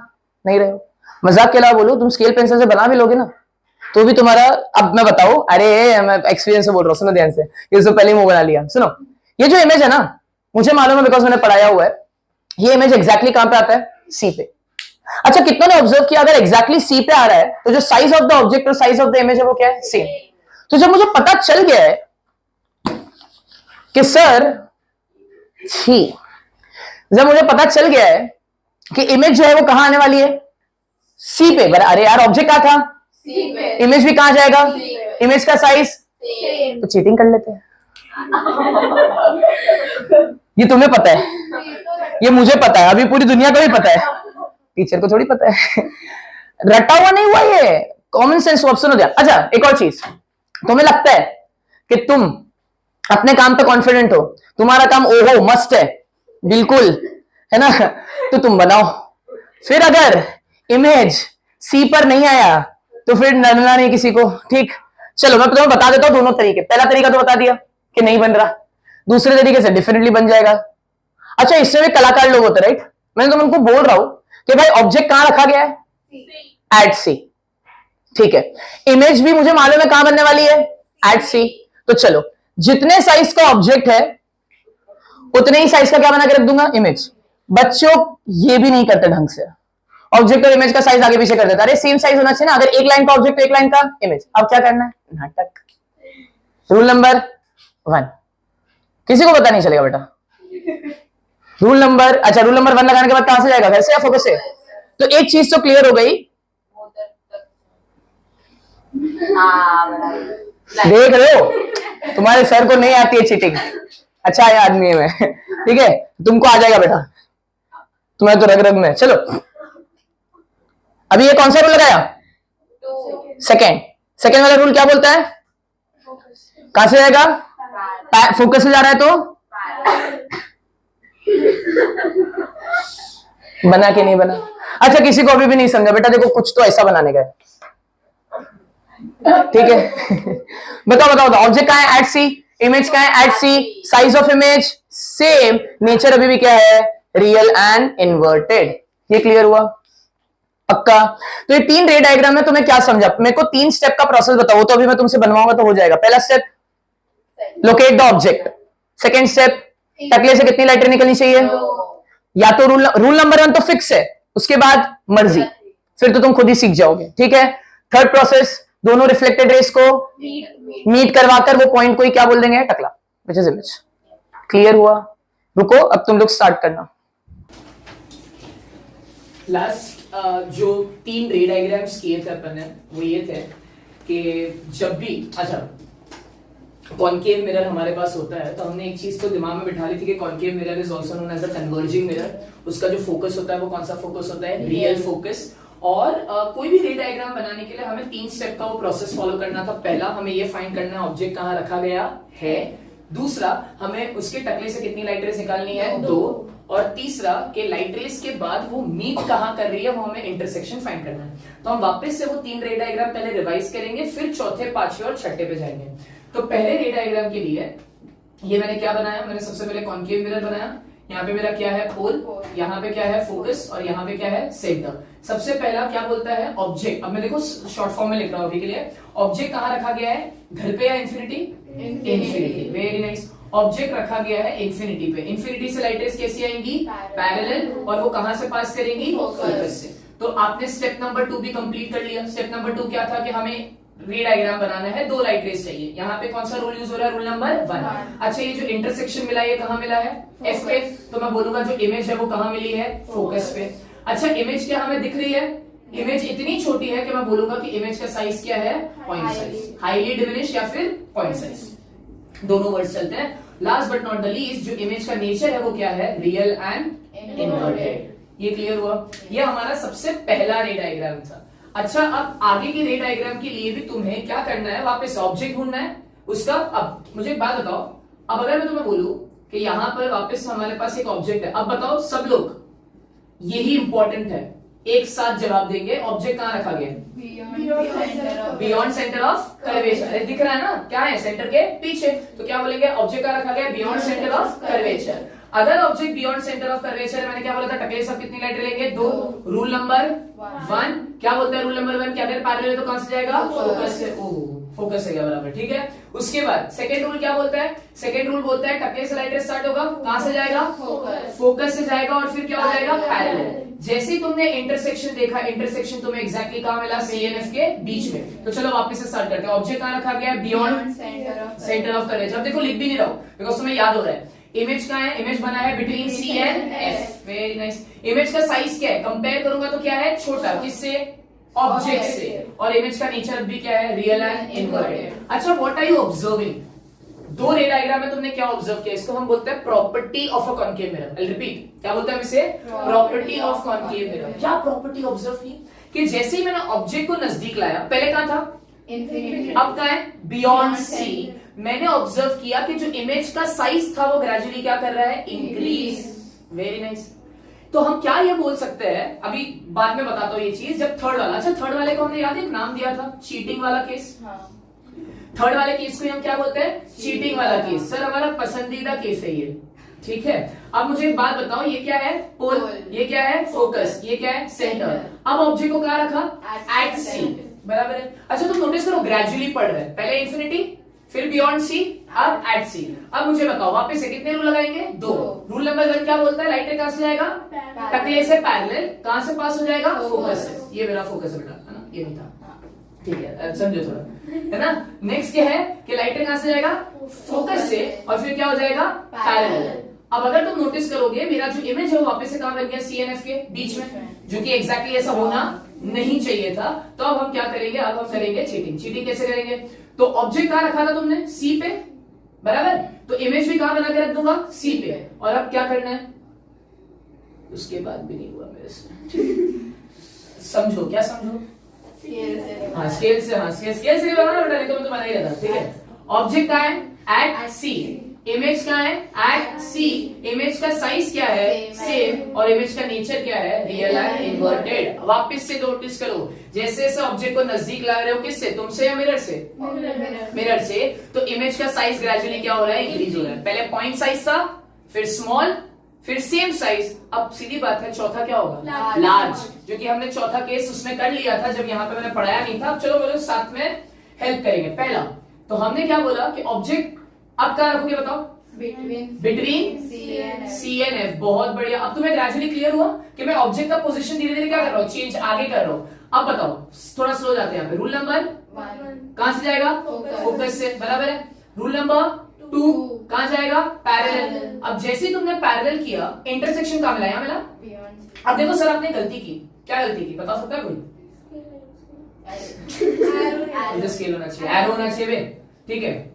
S1: नहीं रहे हो। मजाक के अलावा बोलो, तुम स्केल पेंसिल से बना भी लोगे ना तो भी तुम्हारा, अब मैं बताऊं, अरे मैं एक्सपीरियंस से बोल रहा हूँ, सुनो ध्यान से, ये तो पहले ही मुंह बना लिया। सुनो, ये जो इमेज है ना, मुझे मालूम है बिकॉज मैंने पढ़ाया हुआ है, ये इमेज एग्जैक्टली कहां पे आता है, सी पे। अच्छा, कितनों ने ऑब्जर्व किया अगर एग्जैक्टली सी पे आ रहा है तो जो साइज ऑफ द ऑब्जेक्ट और साइज ऑफ द इमेज है वो क्या है, सेम। तो जब मुझे पता चल गया है कि सर छी, जब मुझे पता चल गया है कि इमेज जो है वो कहां आने वाली है, सी पे। अरे यार ऑब्जेक्ट कहां था, सी पे, इमेज भी कहां जाएगा, इमेज का साइज, तो चीटिंग कर लेते हैं। ये तुम्हें पता है, ये मुझे पता है, अभी पूरी दुनिया को भी पता है, टीचर को थोड़ी पता है। रटा हुआ नहीं हुआ, ये कॉमन सेंस ऑप्शन हो गया। अच्छा एक और चीज, तुम्हें लगता है कि तुम अपने काम पे कॉन्फिडेंट हो, तुम्हारा काम ओहो मस्त है, बिल्कुल है ना, तो तुम बनाओ। फिर अगर इमेज सी पर नहीं आया तो फिर डरना नहीं किसी को, ठीक। चलो मैं तुम्हें बता देता हूं दोनों तरीके। पहला तरीका तो बता दिया कि नहीं बन रहा, दूसरे तरीके से डेफिनेटली बन जाएगा। अच्छा इसमें भी कलाकार लोग होते, राइट। मैंने तुम उनको बोल रहा हूं कि भाई ऑब्जेक्ट कहां रखा गया है, एट सी, ठीक है। इमेज भी मुझे मालूम है कहां बनने वाली है, एट सी। तो चलो जितने साइज का ऑब्जेक्ट है उतने ही साइज का क्या बना के रख दूंगा, इमेज। बच्चों ये भी नहीं करते ढंग से, ऑब्जेक्ट और इमेज का साइज आगे पीछे कर देता है। अरे सेम साइज होना चाहिए ना, अगर एक लाइन का ऑब्जेक्ट तो एक लाइन का इमेज। अब क्या करना है, नाटक। रूल नंबर 1 किसी को पता नहीं चलेगा बेटा। रूल नंबर, अच्छा रूल नंबर 1 लगाने के बाद कहां से जाएगा, घर से या फोकस से। तो एक चीज तो क्लियर हो गई, देख रहे हो तुम्हारे सर को नहीं आती है चीटिंग, अच्छा है आदमी है मैं, ठीक है तुमको आ जाएगा बेटा, तुम्हें तो रग रग में। चलो अभी ये कौन सा रूल लगाया, सेकेंड वाला रूल क्या बोलता है, कहां से जाएगा, फोकस से जा रहा है तो बना के नहीं बना। अच्छा किसी को अभी भी नहीं समझा बेटा, देखो कुछ तो ऐसा बनाने का है, ठीक है। बताओ ऑब्जेक्ट कहां है, एट सी, इमेज कहां है, at C, size of image same, nature अभी भी क्या है, रियल एंड इन्वर्टेड। ये क्लियर हुआ, पक्का। तो ये 3 रे डायग्राम है, तो मैं क्या समझा, मेरे को 3 स्टेप का प्रोसेस बताओ, तो अभी मैं तुमसे बनवाऊंगा तो हो जाएगा। पहला step locate the object, second step टकले से कितनी लाइटें निकलनी चाहिए, या तो रूल नंबर 1 तो फिक्स है, उसके बाद मर्जी, फिर तो तुम खुद ही सीख जाओगे, ठीक है। थर्ड प्रोसेस, दोनों रिफ्लेक्टेड रेस को मीट करवाकर वो पॉइंट को ही क्या बोल देंगे, टकला, विच इज इमेज। क्लियर हुआ, रुको अब तुम लोग स्टार्ट करना। लास्ट जो 3 रे डायग्राम्स किए थे अपन ने वो ये थे कि जब भी, अच्छा कॉनकेव मिरर हमारे पास होता है तो हमने एक चीज तो दिमाग में बिठा ली थी कि concave mirror is also known as a converging mirror. उसका जो फोकस होता है वो कौन सा फोकस होता है, रियल फोकस। और कोई भी रे डायग्राम बनाने के लिए हमें 3 स्टेप का वो प्रोसेस फॉलो करना था। पहला हमें ये फाइंड करना है ऑब्जेक्ट कहां रखा गया है, दूसरा हमें उसके टकले से कितनी लाइट रेस निकालनी है, 2, और तीसरा कि लाइट रेस के बाद वो मीट कहां कर रही है, वो हमें इंटरसेक्शन फाइंड करना है। तो हम वापस से वो 3 रे डायग्राम पहले रिवाइज करेंगे, फिर चौथे, पांचवे और छठे पे जाएंगे। तो पहले रे डायग्राम के लिए ये मैंने क्या बनाया, मैंने सबसे पहले कॉनकेव मिरर बनाया। यहाँ पे मेरा क्या है, पोल, यहाँ पे क्या है, फोकस, और यहाँ पे क्या है, सेंटर। सबसे पहला क्या बोलता है, ऑब्जेक्ट। अब मैं देखो शॉर्ट फॉर्म में लिख रहा हूं अभी के लिए। ऑब्जेक्ट कहां रखा गया है, घर पे या infinity, infinity, very nice. Object रखा गया है इंफिनिटी पे। इंफिनिटी से लाइट रेस कैसी आएंगी, पैरेलल, और वो कहां से पास करेंगी, फोकस से। तो आपने स्टेप नंबर 2 भी कंप्लीट कर लिया। स्टेप नंबर 2 क्या था कि हमें रे डायग्राम बनाना है, 2 लाइट रेस चाहिए। यहाँ पे कौन सा रूल यूज हो रहा है, रूल नंबर 1। अच्छा ये जो इंटरसेक्शन मिला है कहां मिला है, एफ पे, तो मैं बोलूंगा जो इमेज है वो कहां मिली है, फोकस पे। अच्छा इमेज क्या हमें दिख रही है, इमेज इतनी छोटी है कि मैं बोलूंगा कि इमेज का साइज क्या है, पॉइंट साइज, हाईली डिमिनिश या फिर पॉइंट साइज, दोनों वर्ड चलते हैं। Last but not the least, जो इमेज का नेचर है वो क्या है, रियल एंड इन्वर्टेड। ये क्लियर हुआ, ये हमारा सबसे पहला रे डायग्राम था। अच्छा अब आगे की रे डायग्राम के लिए भी तुम्हें क्या करना है, वापस ऑब्जेक्ट ढूंढना है उसका। अब मुझे एक बात बताओ, अब अगर मैं तुम्हें बोलूं कि यहां पर वापस हमारे पास एक ऑब्जेक्ट है, अब बताओ सब लोग, यही इंपॉर्टेंट है, एक साथ जवाब देंगे। ऑब्जेक्ट कहाँ रखा गया? Beyond centre of curvature. दिख रहा है ना, क्या है? सेंटर के पीछे। तो क्या बोलेंगे? ऑब्जेक्ट कहाँ रखा गया? Beyond centre of curvature. अगर object beyond centre of curvature है, मैंने क्या बोला था? टकले सब कितनी लेटर लेंगे? 2। रूल नंबर 1 क्या बोलता है? रूल नंबर 1 कि अगर पैरेलल है तो कहां से जाएगा? फोकस से। फोकस है क्या? बराबर, ठीक है। उसके बाद सेकंड रूल क्या बोलता है? सेकंड रूल बोलता है टकले से लाइटर स्टार्ट होगा, कहां से जाएगा? फोकस से जाएगा और फिर क्या हो जाएगा? पैरेलल। जैसे ही तुमने इंटरसेक्शन देखा, इंटरसेक्शन तुम्हें एग्जैक्टली कहां मिला? CNF के बीच में। तो चलो वापस से स्टार्ट करते हैं। ऑब्जेक्ट कहां रखा गया? Beyond centre of curvature. अब देखो लिख भी नहीं रहा हूं बिकॉज़ तुम्हें याद हो रहा है। इमेज कहां है? इमेज बना है between C and F। Very nice. Image का साइज क्या है? कंपेयर करूंगा तो क्या है? छोटा। किससे? ऑब्जेक्ट से। और इमेज का नेचर भी क्या है? Real and inverted. अच्छा, व्हाट आर यू ऑब्जर्विंग? दो रे डायग्राम में तुमने क्या ऑब्जर्व किया? इसको हम बोलते हैं property of a concave mirror. I repeat, क्या बोलते हैं इसे? Property of concave mirror. क्या प्रॉपर्टी ऑब्जर्व की? कि जैसे ही मैंने ऑब्जेक्ट को नजदीक लाया, पहले कहां था? इंफिनिटी। अब कहां है? Beyond C। मैंने ऑब्जर्व किया कि जो इमेज का साइज था वो ग्रेजुअली क्या कर रहा है? इंक्रीज। Very nice. तो हम क्या ये बोल सकते हैं, अभी बाद में बताता हूं ये चीज। जब थर्ड वाला, अच्छा थर्ड वाले को हमने याद है एक नाम दिया था, चीटिंग वाला केस। थर्ड वाले केस को हम क्या बोलते हैं? चीटिंग वाला केस। सर हमारा पसंदीदा केस है ये, ठीक है। अब मुझे एक बात बताओ, ये क्या है? पोल। ये क्या है? फोकस। ये क्या है? सेंटर। अब ऑब्जेक्ट को कहां रखा? At C। बराबर है। अच्छा तुम नोटिस करो, ग्रेजुअली पढ़ रहे हैं। पहले इंफिनिटी, फिर बियॉन्ड C, अब एट C। अब मुझे बताओ वापस से कितने रूल लगाएंगे? 2। रूल नंबर 1 क्या बोलता है? लाइटर कहां से जाएगा? टकले से पैरेलल। कहां से पास हो जाएगा? फोकस से। ये मेरा फोकस है बेटा, है ना? ये नहीं था, ठीक है, समझो थोड़ा, है ना। नेक्स्ट क्या है कि लाइटर कहां से जाएगा? फोकस से। और फिर क्या हो जाएगा? पैरेलल। अब अगर तुम नोटिस करोगे, मेरा जो इमेज है वो वापस से कहां बन गया? CNF के बीच में, जो कि एग्जैक्टली ऐसा होना नहीं चाहिए था। तो अब हम क्या करेंगे? अब हम करेंगे चीटिंग। चीटिंग कैसे करेंगे? तो ऑब्जेक्ट कहां रखा था तुमने? C पे, बराबर। तो इमेज भी कहां बना के रख दूंगा? C पे। और अब क्या करना है? उसके बाद भी नहीं हुआ मेरे से। समझो, क्या समझो? हाँ स्केल से, हाँ स्केल से नहीं बनाना बेटा, नहीं तो मैं तो बना ही रहता, ठीक है। ऑब्जेक्ट कहां है? At C। इमेज कहां है? At C। इमेज का साइज क्या है? सेम। और इमेज का नेचर क्या है? Real and inverted. वापस से नोटिस करो, जैसे जैसे ऑब्जेक्ट को नजदीक ला रहे हो, किससे? तुमसे या मिरर से? मिरर से। तो इमेज का साइज ग्रेजुअली क्या हो रहा है? इंक्रीज हो रहा है। पहले पॉइंट साइज था, फिर स्मॉल, फिर सेम साइज। अब सीधी बात है, चौथा क्या होगा? लार्ज। जो कि हमने चौथा केस उसमें कर लिया था जब यहाँ पे मैंने पढ़ाया नहीं था। अब चलो मेरे साथ में हेल्प करेंगे। पहला तो हमने क्या बोला कि ऑब्जेक्ट अब कहां रखोगे बताओ? Between C and F। बहुत बढ़िया। अब तुम्हें ग्रेजुअली क्लियर हुआ कि मैं ऑब्जेक्ट का पोजीशन धीरे धीरे क्या कर रहा हूँ? चेंज आगे कर रहा हूँ। अब बताओ, थोड़ा स्लो जाते हैं यहाँ पे। रूल नंबर 1 कहां से जाएगा? फोकस से, बराबर है। रूल नंबर 2 कहां जाएगा? पैरेलल। अब जैसे ही तुमने पैरेलल किया, इंटरसेक्शन कहां मिला? यहाँ मिला। अब देखो सर आपने गलती की। क्या गलती की बता सकता है कोई? स्केल होना चाहिए, एरो होना चाहिए, ठीक है।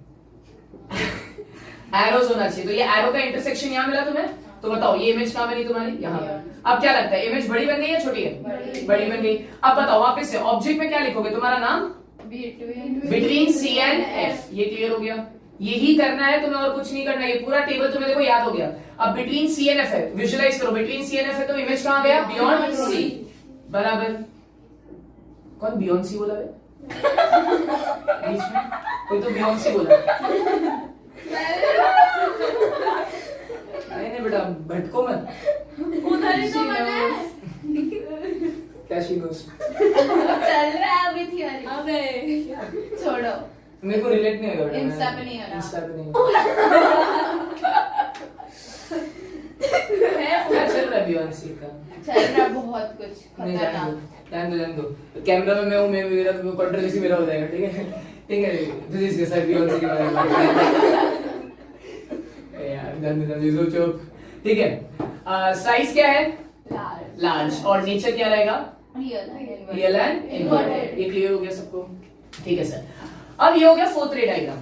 S1: एरोज होना चाहिए। तो ये एरो का इंटरसेक्शन यहाँ मिला तुम्हें, तो बताओ ये इमेज कहां बनी तुम्हारी? यहाँ पर। अब क्या लगता है, इमेज बड़ी बन गई या छोटी है? बड़ी बन गई। अब बताओ वापस से ऑब्जेक्ट में क्या लिखोगे? तुम्हारा नाम बिटवीन C एंड F। ये क्लियर हो गया। यही करना है तुम्हें और कुछ नहीं करना है। ये पूरा टेबल तुम्हें देखो याद हो गया। अब बिटवीन C एंड F है, विजुअलाइज करो। बिटवीन C एंड F है तो इमेज कहां गया? बियॉन्ड C, बराबर। कौन बियॉन्ड C बोला है? बीच में कोई तो बियॉन्ड C बोला। नहीं बेटा भटको मत,
S2: उधर ही तो बना है।
S1: क्या शीनोस
S2: चल रहा है अभी थियरी। अबे छोड़ो,
S1: मेरे को रिलेट नहीं होगा।
S2: इंस्टा पे नहीं होना।
S1: इंस्टा पे नहीं क्या चल रहा है बियॉन्ड C का?
S2: चल रहा है बहुत कुछ
S1: नहीं,
S2: खतरनाक।
S1: जान दो। तो कैमरा में मैं हूँ, मैं मेरा तो कंट्रोवर्सी मेरा हो जाएगा, ठीक है, ठीक है। फिजिक्स के साथ बियॉन्ड C के बारे में यार जान दो, चुप, ठीक है। साइज क्या है? लार्ज। और नेचर क्या रहेगा? Real and inverted. ये क्लियर हो गया सबको? ठीक है सर। अब ये हो गया फोर्थ रे डायग्राम।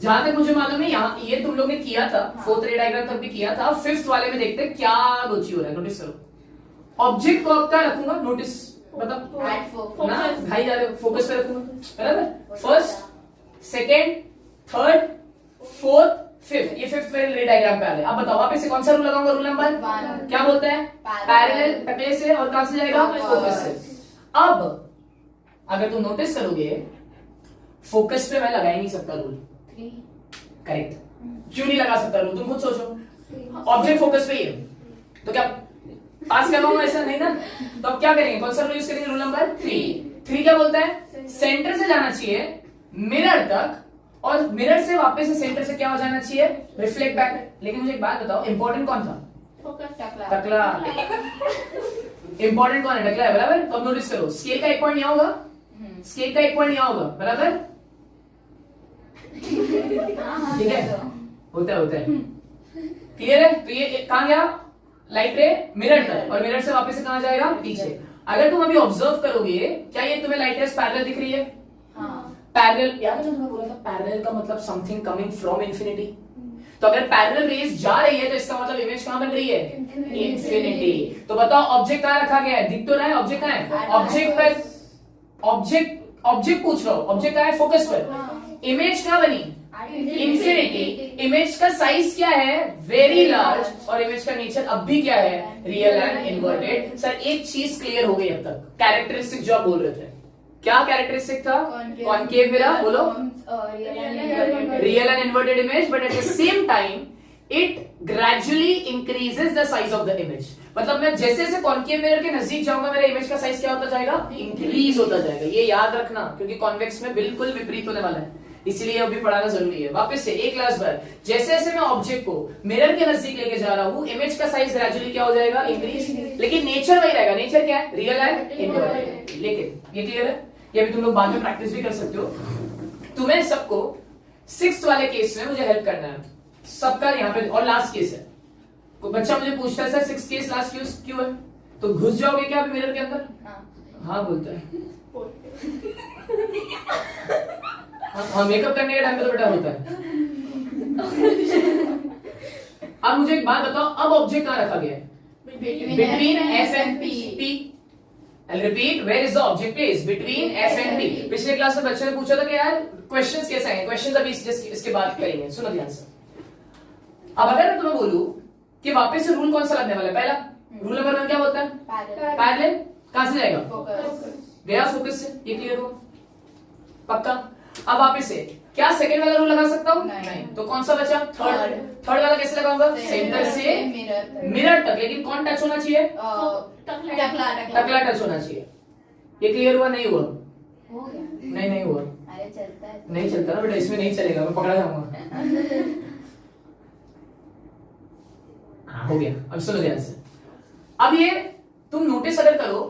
S1: जहां तक मुझे मालूम है यहाँ ये तुम लोग ने किया था, फोर्थ रे डायग्राम तक भी किया था। फिफ्थ वाले में देखते हैं क्या गोची हो रहा है। नोटिस करो, ऑब्जेक्ट को अब क्या रखूंगा? नोटिस मतलब ना भाई जा रहे फोकस पे रखूंगा, बराबर। First, second, third, fourth, fifth, ये फिफ्थ मेरे रे डायग्राम पे आ गया। अब बताओ वापस से कौन सा रूल लगाऊंगा? रूल नंबर
S2: 1
S1: क्या बोलता है? पैरेलल, टकले से और कहां से जाएगा? फोकस से। अब अगर तुम नोटिस करोगे फोकस पे मैं लगा ही नहीं सकता रूल।
S2: 3
S1: करेक्ट, क्यों नहीं लगा सकता रूल? तुम खुद सोचो, ऑब्जेक्ट फोकस पे ही है तो क्या पास करवाऊंगा? ऐसा नहीं ना। तो अब क्या करेंगे? कौन सा रूल यूज करेंगे? रूल नंबर 3 क्या बोलता है? सेंटर से जाना चाहिए मिरर तक और मिरर से वापस से सेंटर से क्या हो जाना चाहिए? Reflect back. लेकिन मुझे एक बात बताओ, इंपॉर्टेंट कौन था? टकला। इंपॉर्टेंट कौन है? टकला है, बराबर। तो अब नोटिस करो, स्केल का एक पॉइंट यहां होगा, स्केल का एक पॉइंट यहां होगा, बराबर। ठीक है, होता है क्लियर है? तो ये कहां गया? लाइट रे मिरर तक और मिरर से वापस से कहां जाएगा? पीछे। अगर तुम अभी ऑब्जर्व करोगे, क्या ये तुम्हें लाइट रेस पैरेलल दिख रही है? पैरेलल, याद है जो तुमने बोला था पैरेलल का मतलब समथिंग कमिंग फ्रॉम इंफिनिटी। तो अगर पैरेलल रेस जा रही है तो इसका मतलब इमेज कहां बन रही है? इंफिनिटी। तो बताओ ऑब्जेक्ट कहां रखा गया है? दिख तो रहा है ऑब्जेक्ट कहां है? ऑब्जेक्ट पर, ऑब्जेक्ट पूछ रहा हूं, ऑब्जेक्ट कहां है? फोकस पर। इमेज कहां बनी? इंफिनिटी। इमेज का साइज क्या है? Very large. और इमेज का नेचर अब भी क्या है? Real and inverted. सर एक चीज क्लियर हो गई अब तक, कैरेक्टरिस्टिक जो आप बोल रहे थे, क्या कैरेक्टरिस्टिक था? कॉन्केव मिरर, बोलो। Real and inverted image, but at the same time it gradually increases the size of the image. मतलब मैं जैसे जैसे कॉन्केव मिरर के नजदीक जाऊंगा मेरा इमेज का साइज क्या होता जाएगा? इंक्रीज होता जाएगा। ये याद रखना, क्योंकि कॉन्वेक्स में बिल्कुल विपरीत होने वाला है, इसलिए अभी पढ़ाना जरूरी है। वापस से एक क्लास बार, जैसे जैसे मैं ऑब्जेक्ट को मिरर के नजदीक लेके जा रहा हूं, इमेज का साइज ग्रेजुअली क्या हो जाएगा? इंक्रीज। लेकिन नेचर वही रहेगा। नेचर क्या है? Real and inverted. लेकिन ये क्लियर है? ये भी तुम लोग बाद में प्रैक्टिस भी कर सकते हो। तुम्हें सबको 6th वाले केस में मुझे हेल्प करना है सबका यहाँ पे, और लास्ट केस है। कोई बच्चा मुझे पूछता है सर 6th केस लास्ट क्यों है? तो घुस जाओगे क्या अभी मिरर के अंदर? हाँ बोलता है। हाँ, मेकअप करने के टाइम पे तो बेटा होता है। अब मुझे एक बात बताओ, अब ऑब्जेक्ट कहां रखा गया है? Between F and P. I'll repeat, where is the object placed? Between F and P. पिछले क्लास में बच्चे ने पूछा था कि यार क्वेश्चंस कैसे आएंगे? क्वेश्चंस अभी इसके बाद करेंगे, सुनो ध्यान से। अब अगर मैं तुम्हें बोलूं कि वापस से रूल कौन सा लगने वाला है? पहला रूल नंबर 1 क्या बोलता है? पैरेलल। कहां से जाएगा? गया फोकस से। ये क्लियर हुआ? पक्का? अब वापस से क्या सेकंड वाला रूल लगा सकता हूं? नहीं। तो कौन सा बचा? थर्ड वाला कैसे लगाऊंगा? सेंटर से मिरर तक। लेकिन कौन टच होना चाहिए? टकला टच होना चाहिए। ये क्लियर हुआ? नहीं हुआ? नहीं हुआ।
S2: अरे चलता है।
S1: नहीं चलता ना बेटा, इसमें नहीं चलेगा, मैं पकड़ा जाऊंगा। हाँ हो गया। अब सुनो ध्यान से। अब ये तुम नोटिस अगर करो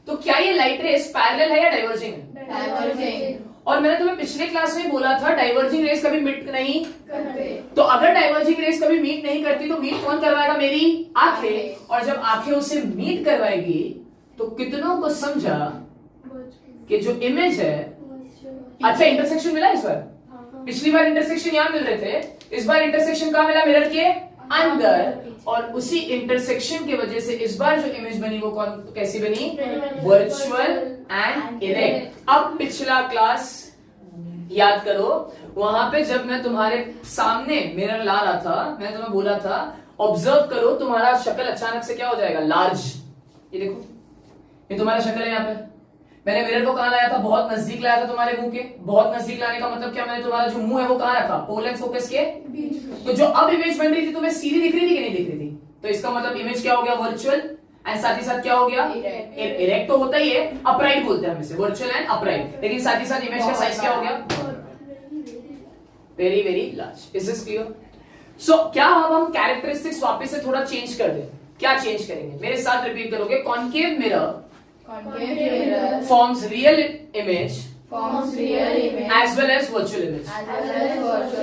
S1: तो क्या ये लाइट रेस पैरेलल है या डाइवर्जिंग है?
S2: डाइवर्जिंग।
S1: और मैंने तुम्हें पिछले क्लास में बोला था डाइवर्जिंग रेस कभी मीट नहीं करते। तो अगर डाइवर्जिंग रेस कभी मीट नहीं करती तो मीट कौन करवाएगा? मेरी आंखें। और जब आंखें उसे मीट करवाएगी तो कितनों को समझा कि जो इमेज है, अच्छा इंटरसेक्शन मिला इस बार? पिछली बार इंटरसेक्शन यहां मिल रहे थे, इस बार इंटरसेक्शन कहां मिला? मिरर के अंदर। और उसी इंटरसेक्शन की वजह से इस बार जो इमेज बनी वो कैसी बनी? Virtual and erect. अब पिछला क्लास याद करो, वहां पे जब मैं तुम्हारे सामने मिरर ला रहा था, मैंने तुम्हें बोला था ऑब्जर्व करो, तुम्हारा शक्ल अचानक से क्या हो जाएगा? लार्ज। ये देखो, ये तुम्हारा शक्ल है यहाँ पे। मैंने मिरर को कहां लाया था? बहुत नजदीक लाया था तुम्हारे मुंह के। बहुत नजदीक लाने का मतलब क्या? मैंने तुम्हारा जो मुंह है वो कहां रखा? पोल एंड फोकस के बीच। तो जो अब इमेज बन रही थी तुम्हें सीधी दिख रही थी कि नहीं दिख रही थी? तो इसका मतलब इमेज क्या हो गया? वर्चुअल एंड साथ ही साथ क्या हो गया? इरेक्ट तो होता ही है, अपराइट बोलते हैं हम इसे, वर्चुअल एंड अपराइट। लेकिन साथ ही साथ इमेज का साइज क्या हो गया? Very very large. Is this clear? So क्या हम कैरेक्टरिस्टिक्स वापस से थोड़ा चेंज कर दें? क्या चेंज करेंगे? मेरे साथ रिपीट करोगे। Concave mirror forms real image as well as virtual image.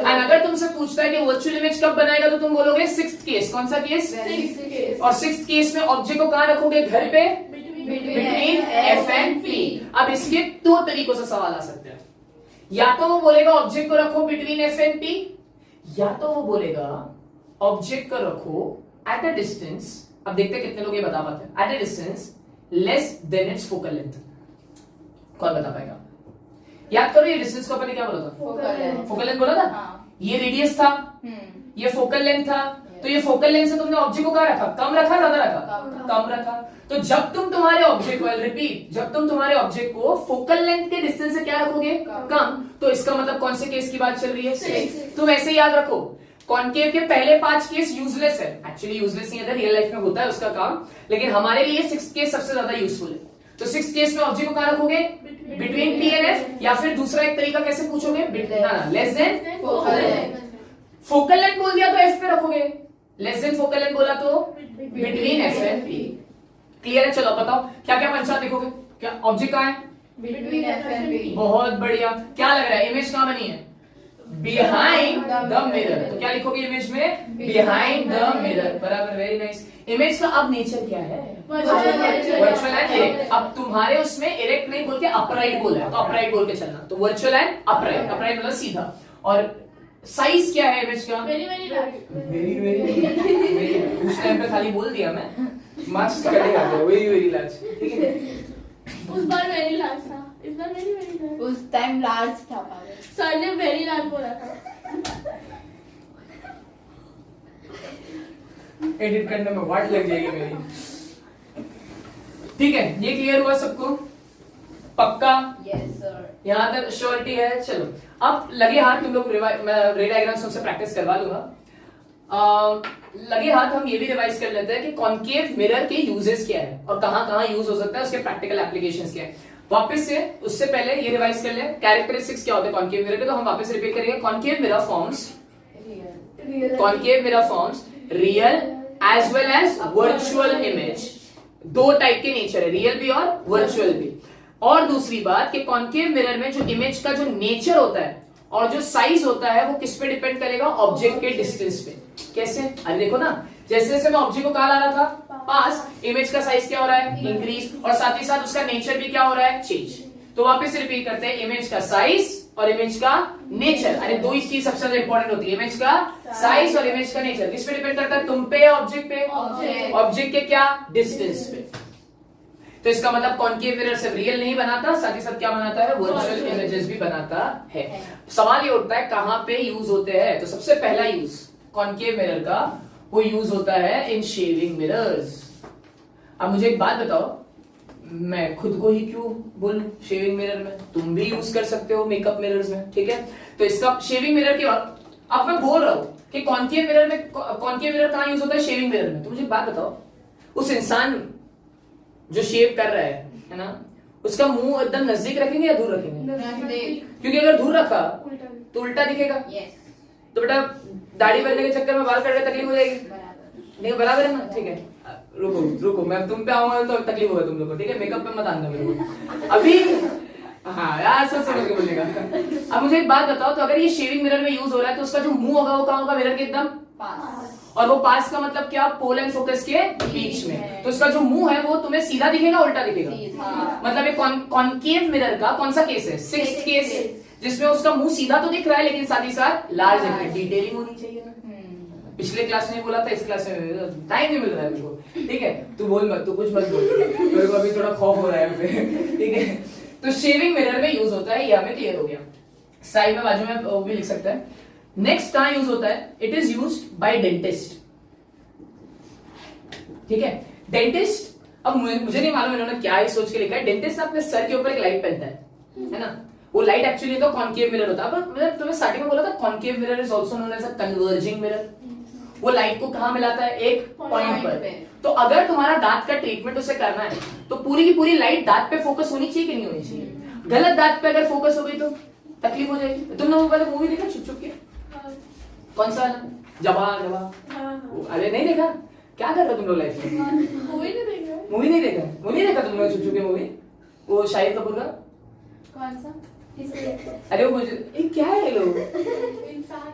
S1: And अगर तुमसे पूछता है कि वर्चुअल इमेज कब बनाएगा तो तुम बोलोगे 6th केस। कौन सा केस? और 6th केस में ऑब्जेक्ट को कहां रखोगे? घर पे, बिटवीन एफ एंड पी। अब इसके 2 तरीकों से सवाल आ सकते हैं। या तो वो बोलेगा ऑब्जेक्ट को रखो बिटवीन एफ एंड पी, या तो वो बोलेगा ऑब्जेक्ट को रखो एट अ डिस्टेंस। अब देखते हैं कितने लोग ये बता पाते हैं। At a distance less than it's focal length. कौन बता पाएगा? याद करो ये डिस्टेंस को अपन ने क्या बोला था? फोकल लेंथ बोला था। ये रेडियस था,
S3: ये फोकल लेंथ था, तो ये फोकल लेंथ से तुमने ऑब्जेक्ट को कहाँ रखा, कम रखा ज्यादा रखा, कम रखा। तो जब तुम तुम्हारे ऑब्जेक्ट को, रिपीट, जब तुम तुम्हारे ऑब्जेक्ट को फोकल लेंथ के डिस्टेंस से क्या रखोगे, कम, तो इसका मतलब कौन से केस की बात चल रही है, 6। तुम ऐसे याद रखो, कॉन्केव के पहले 5 केस यूजलेस है, एक्चुअली यूजलेस नहीं है, रियल लाइफ में होता है उसका काम, लेकिन हमारे लिए 6th केस सबसे ज्यादा यूजफुल है। तो 6th केस में ऑब्जेक्ट को कहां रखोगे, बिटवीन टी एंड एफ, या फिर दूसरा एक तरीका कैसे पूछोगे, लेस देन फोकल लेंथ बोल दिया तो एफ पे रखोगे, लेस देन फोकल लेंथ बोला तो between F and P. Clear है? चलो बताओ क्या क्या पंचायत लिखोगे, क्या ऑब्जेक्ट कहां है,
S2: Between F and P.
S3: बहुत बढ़िया। क्या लग रहा है, इमेज कहां बनी है, बिहाइंड द मिरर, तो क्या लिखोगे इमेज में, बिहाइंड द मिरर, बराबर, वेरी नाइस। इमेज का अब नेचर क्या है, वर्चुअल एंड, अब तुम्हारे उसमें इरेक्ट नहीं बोल के अपराइट बोला है, तो अपराइट बोल के चलना, तो वर्चुअल एंड अपराइट, अपराइट मतलब सीधा। और साइज क्या है इमेज का,
S2: Very very large.
S3: वेरी, उस टाइम पे खाली बोल दिया मैं, मार्क्स कटेगा, वेरी वेरी लार्ज, ठीक है।
S2: उस बार very large था, इस बार very very large.
S4: उस टाइम लार्ज था पागल।
S2: सर ने very large बोला था.
S3: एडिट करने में वाट लग जाएगी मेरी। ठीक है, ये क्लियर हुआ सबको, पक्का?
S4: Yes sir.
S3: यहाँ तक श्योरिटी है। चलो अब लगे हाथ तुम लोग, मैं रे डायग्राम सबसे प्रैक्टिस करवा दूंगा। लगे हाथ हम ये भी रिवाइज कर लेते हैं कि कॉन्केव मिरर के यूजेस क्या है और कहां कहां यूज हो सकता है, उसके प्रैक्टिकल एप्लीकेशंस क्या है। वापस से उससे पहले ये रिवाइज कर ले कैरेक्टरिस्टिक्स क्या होते हैं कॉन्केव मिरर के, तो हम वापस रिपीट करेंगे। Concave mirror forms real as well as virtual image, दो टाइप के नेचर है, रियल भी और वर्चुअल भी। और दूसरी बात कि कॉन्केव मिरर में जो इमेज का जो नेचर होता है और जो साइज होता है वो किस पे डिपेंड करेगा, ऑब्जेक्ट के डिस्टेंस पे। कैसे, अरे देखो ना, जैसे जैसे मैं ऑब्जेक्ट को कहां ला रहा था, पास, इमेज का साइज क्या हो रहा है, इंक्रीज, और साथ ही साथ उसका नेचर भी क्या हो रहा है, चेंज। तो वापस से रिपीट करते हैं, इमेज का साइज और इमेज का नेचर, अरे दो ही चीज सबसे ज्यादा इंपॉर्टेंट होती है, इमेज का साइज और इमेज का नेचर। किस पे डिपेंड करता है, तुम पे या ऑब्जेक्ट पे, ऑब्जेक्ट के क्या, डिस्टेंस पे। तो इसका मतलब कॉन्केव मिरर सिर्फ रियल नहीं बनाता, साथ ही साथ क्या बनाता है, वर्चुअल इमेजेस भी बनाता है। सवाल ये उठता है कहां पे यूज होते हैं, तो सबसे पहला यूज कॉन्केव मिरर का वो यूज होता है इन शेविंग मिरर्स। अब मुझे एक बात बताओ, मैं खुद को ही क्यों बोलूं शेविंग मिरर में, तुम भी यूज कर सकते हो मेकअप मिरर्स में, ठीक है। तो इसका शेविंग मिरर के बाद अब मैं बोल रहा हूं कि कॉन्केव मिरर में, कॉन्केव मिरर कहां यूज होता है, शेविंग मिरर में। तो मुझे बात बताओ, उस इंसान जो शेव कर रहा है ना, उसका मुंह एकदम नजदीक रखेंगे या दूर रखेंगे, क्योंकि अगर दूर रखा तो उल्टा दिखेगा। तो बेटा दाढ़ी बनने के चक्कर में बाल कट के तकलीफ हो जाएगी, नहीं बराबर है ना, ठीक है। रुको रुको, मैं तुम पे आऊंगा तो तकलीफ होगा तुम लोग को, ठीक है। मेकअप पे मत आना मेरे को अभी, हाँ यार सब समझ के बोलेगा। अब मुझे एक बात बताओ, तो अगर ये शेविंग मिरर में यूज हो रहा है तो उसका जो मुंह होगा वो कहाँ होगा, मिरर के एकदम पास, और वो पास का मतलब क्या, पोल एंड फोकस के बीच में। तो उसका जो मुंह है वो तुम्हें सीधा दिखेगा उल्टा दिखेगा, मतलब ये कॉन्केव मिरर का कौन सा केस है, 6th केस, जिसमें उसका मुंह सीधा तो दिख रहा है लेकिन साथ ही साथ लार्ज है, डिटेलिंग होनी चाहिए ना। पिछले क्लास में बोला था, इस क्लास में टाइम नहीं मिल रहा है मेरे को, ठीक है। तू बोल मत, तू कुछ मत बोल, मेरे को अभी थोड़ा खौफ हो रहा है, ठीक है। तो शेविंग मिरर में यूज होता है, ये हमें क्लियर हो गया। साइड में बाजू में वो भी लिख सकता है। नेक्स्ट कहां यूज होता है, it is used by dentist, ठीक है। डेंटिस्ट, अब मुझे नहीं मालूम इन्होंने क्या ही सोच के लिखा है, डेंटिस्ट अपने सर के ऊपर एक लाइट पहनता है ना, वो लाइट एक्चुअली तो कॉन्केव मिरर होता है। अब मैंने तुम्हें स्टार्टिंग में बोला था concave mirror is also known as a converging mirror. वो लाइट को कहां मिलाता है, एक पॉइंट पर। तो अगर तुम्हारा दांत का ट्रीटमेंट उसे करना है तो पूरी की पूरी लाइट दांत पे फोकस होनी चाहिए कि नहीं होनी चाहिए। गलत दांत पे अगर फोकस हो गई तो तकलीफ हो जाएगी। तुम लोगों वाला मूवी देखा छुप छुप के, कौन सा जबा जबा, अरे नहीं देखा, क्या कर रहे हो तुम लोग लाइफ में,
S2: मूवी नहीं देखा,
S3: मूवी नहीं देखा, वो नहीं देखा तुम लोग छुप छुप के मूवी, वो शाहिद कपूर का
S2: कौन सा,
S3: अरे वो मुझे क्या है ये लोग
S2: इंसान,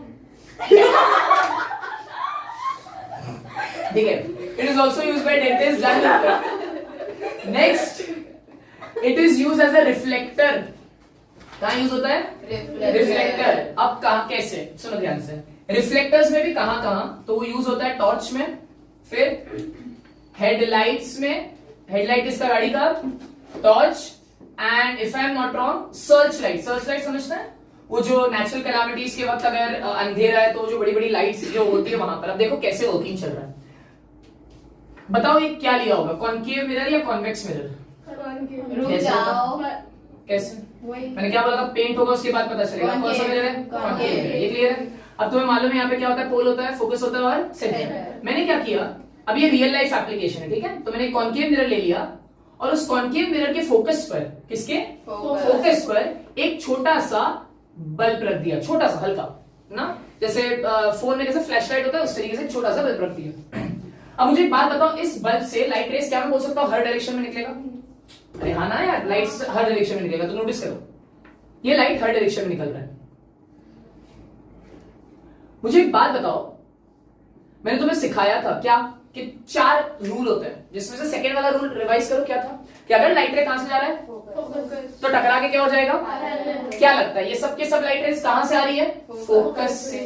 S3: ठीक है। It is also use by dentist. Next, it is use as a reflector. कहां यूज होता है, रिफ्लेक्टर। अब कहां, कैसे, सुनो ध्यान से। रिफ्लेक्टर्स में भी कहां कहां, तो वो यूज होता है टॉर्च में, फिर हेडलाइट्स में, हेडलाइट इसका गाड़ी का, torch, and if I am not wrong search light. Search light समझता है, वो जो नेचुरल कैलामिटीज के वक्त अगर अंधेरा है तो जो बड़ी बड़ी लाइट्स जो होती है वहां पर, अब देखो कैसे वर्किंग चल रहा है। बताओ ये क्या लिया होगा, कॉनकेव मिरर या कॉन्वेक्स मिरर?
S4: रुक
S3: कैसे
S4: जाओ।
S3: कैसे?
S4: वही
S3: मैंने क्या बोला था, पेंट होगा उसके बाद पता चलेगा कौन सा मिरर है, कॉनकेव मिरर। ये क्लियर है? अब तुम्हें मालूम है यहाँ पे क्या होता है, पोल होता है, फोकस होता है और सेंटर। मैंने क्या किया, अब ये रियल लाइफ एप्लीकेशन है, ठीक है, तो मैंने कॉनकेव मिरर ले लिया और उस कॉनकेव मिरर के फोकस पर, किसके फोकस पर एक छोटा सा बल्ब रख दिया, छोटा सा हल्का ना, जैसे फोन में जैसे फ्लैश लाइट होता है उस तरीके से छोटा सा बल्ब रख दिया। अब मुझे एक बात बताओ, इस बल्ब से लाइट रेस क्या मैं बोल सकता हूँ हर डायरेक्शन में निकलेगा? अरे हाँ ना यार, लाइट हर डायरेक्शन में निकलेगा, तो नोटिस करो ये लाइट हर डायरेक्शन में निकल रहा है। मुझे एक बात बताओ, मैंने तुम्हें सिखाया था क्या कि 4 रूल होते हैं, जिसमें से सेकंड वाला रूल रिवाइज करो, क्या था कि अगर लाइट रे कहां से जा रहा है तो टकरा के क्या हो जाएगा? क्या लगता है ये सब के सब लाइट रेस कहां से आ रही है? फोकस से।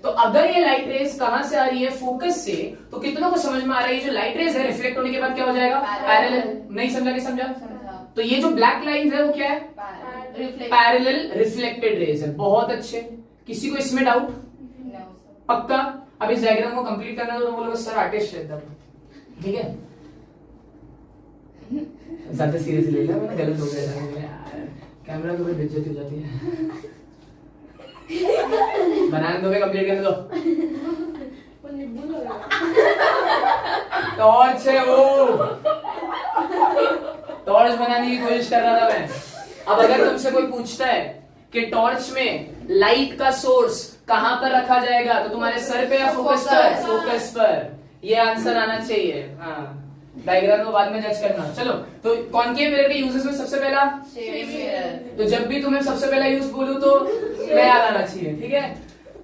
S3: तो अगर ये लाइट रेस कहां से आ रही है? फोकस से। तो कितनों को समझ में आ रहा है ये जो लाइट रेस है रिफ्लेक्ट होने के बाद क्या हो जाएगा? पैरेलल। नहीं समझा कि समझा? तो ये जो ब्लैक लाइंस है वो क्या है? पैरेलल रिफ्लेक्टेड रेज है। बहुत अच्छे, किसी को इसमें डाउट? पक्का? अब इस डायग्राम को कंप्लीट करना तो बोलोगे सर आर्टिस्ट है एकदम, ठीक है? ज्यादा सीरियसली ले लिया मैंने, गलत हो गया यार, कैमरा के ऊपर बेइज्जती हो जाती है। बनाने दो, कंप्लीट करने दो। टॉर्च है वो, टॉर्च बनाने की कोशिश कर रहा था मैं। अब अगर तुमसे कोई पूछता है कि टॉर्च में लाइट का सोर्स कहां पर रखा जाएगा, तो तुम्हारे सर पे या फोकस पर? फोकस पर। ये आंसर आना चाहिए। हाँ, डायग्राम को बाद में जज करना। चलो, तो कॉनकेव मिरर के यूजेस में सबसे पहला तो जब भी तुम्हें सबसे पहला यूज बोलूं तो मैं याद आना चाहिए, ठीक है?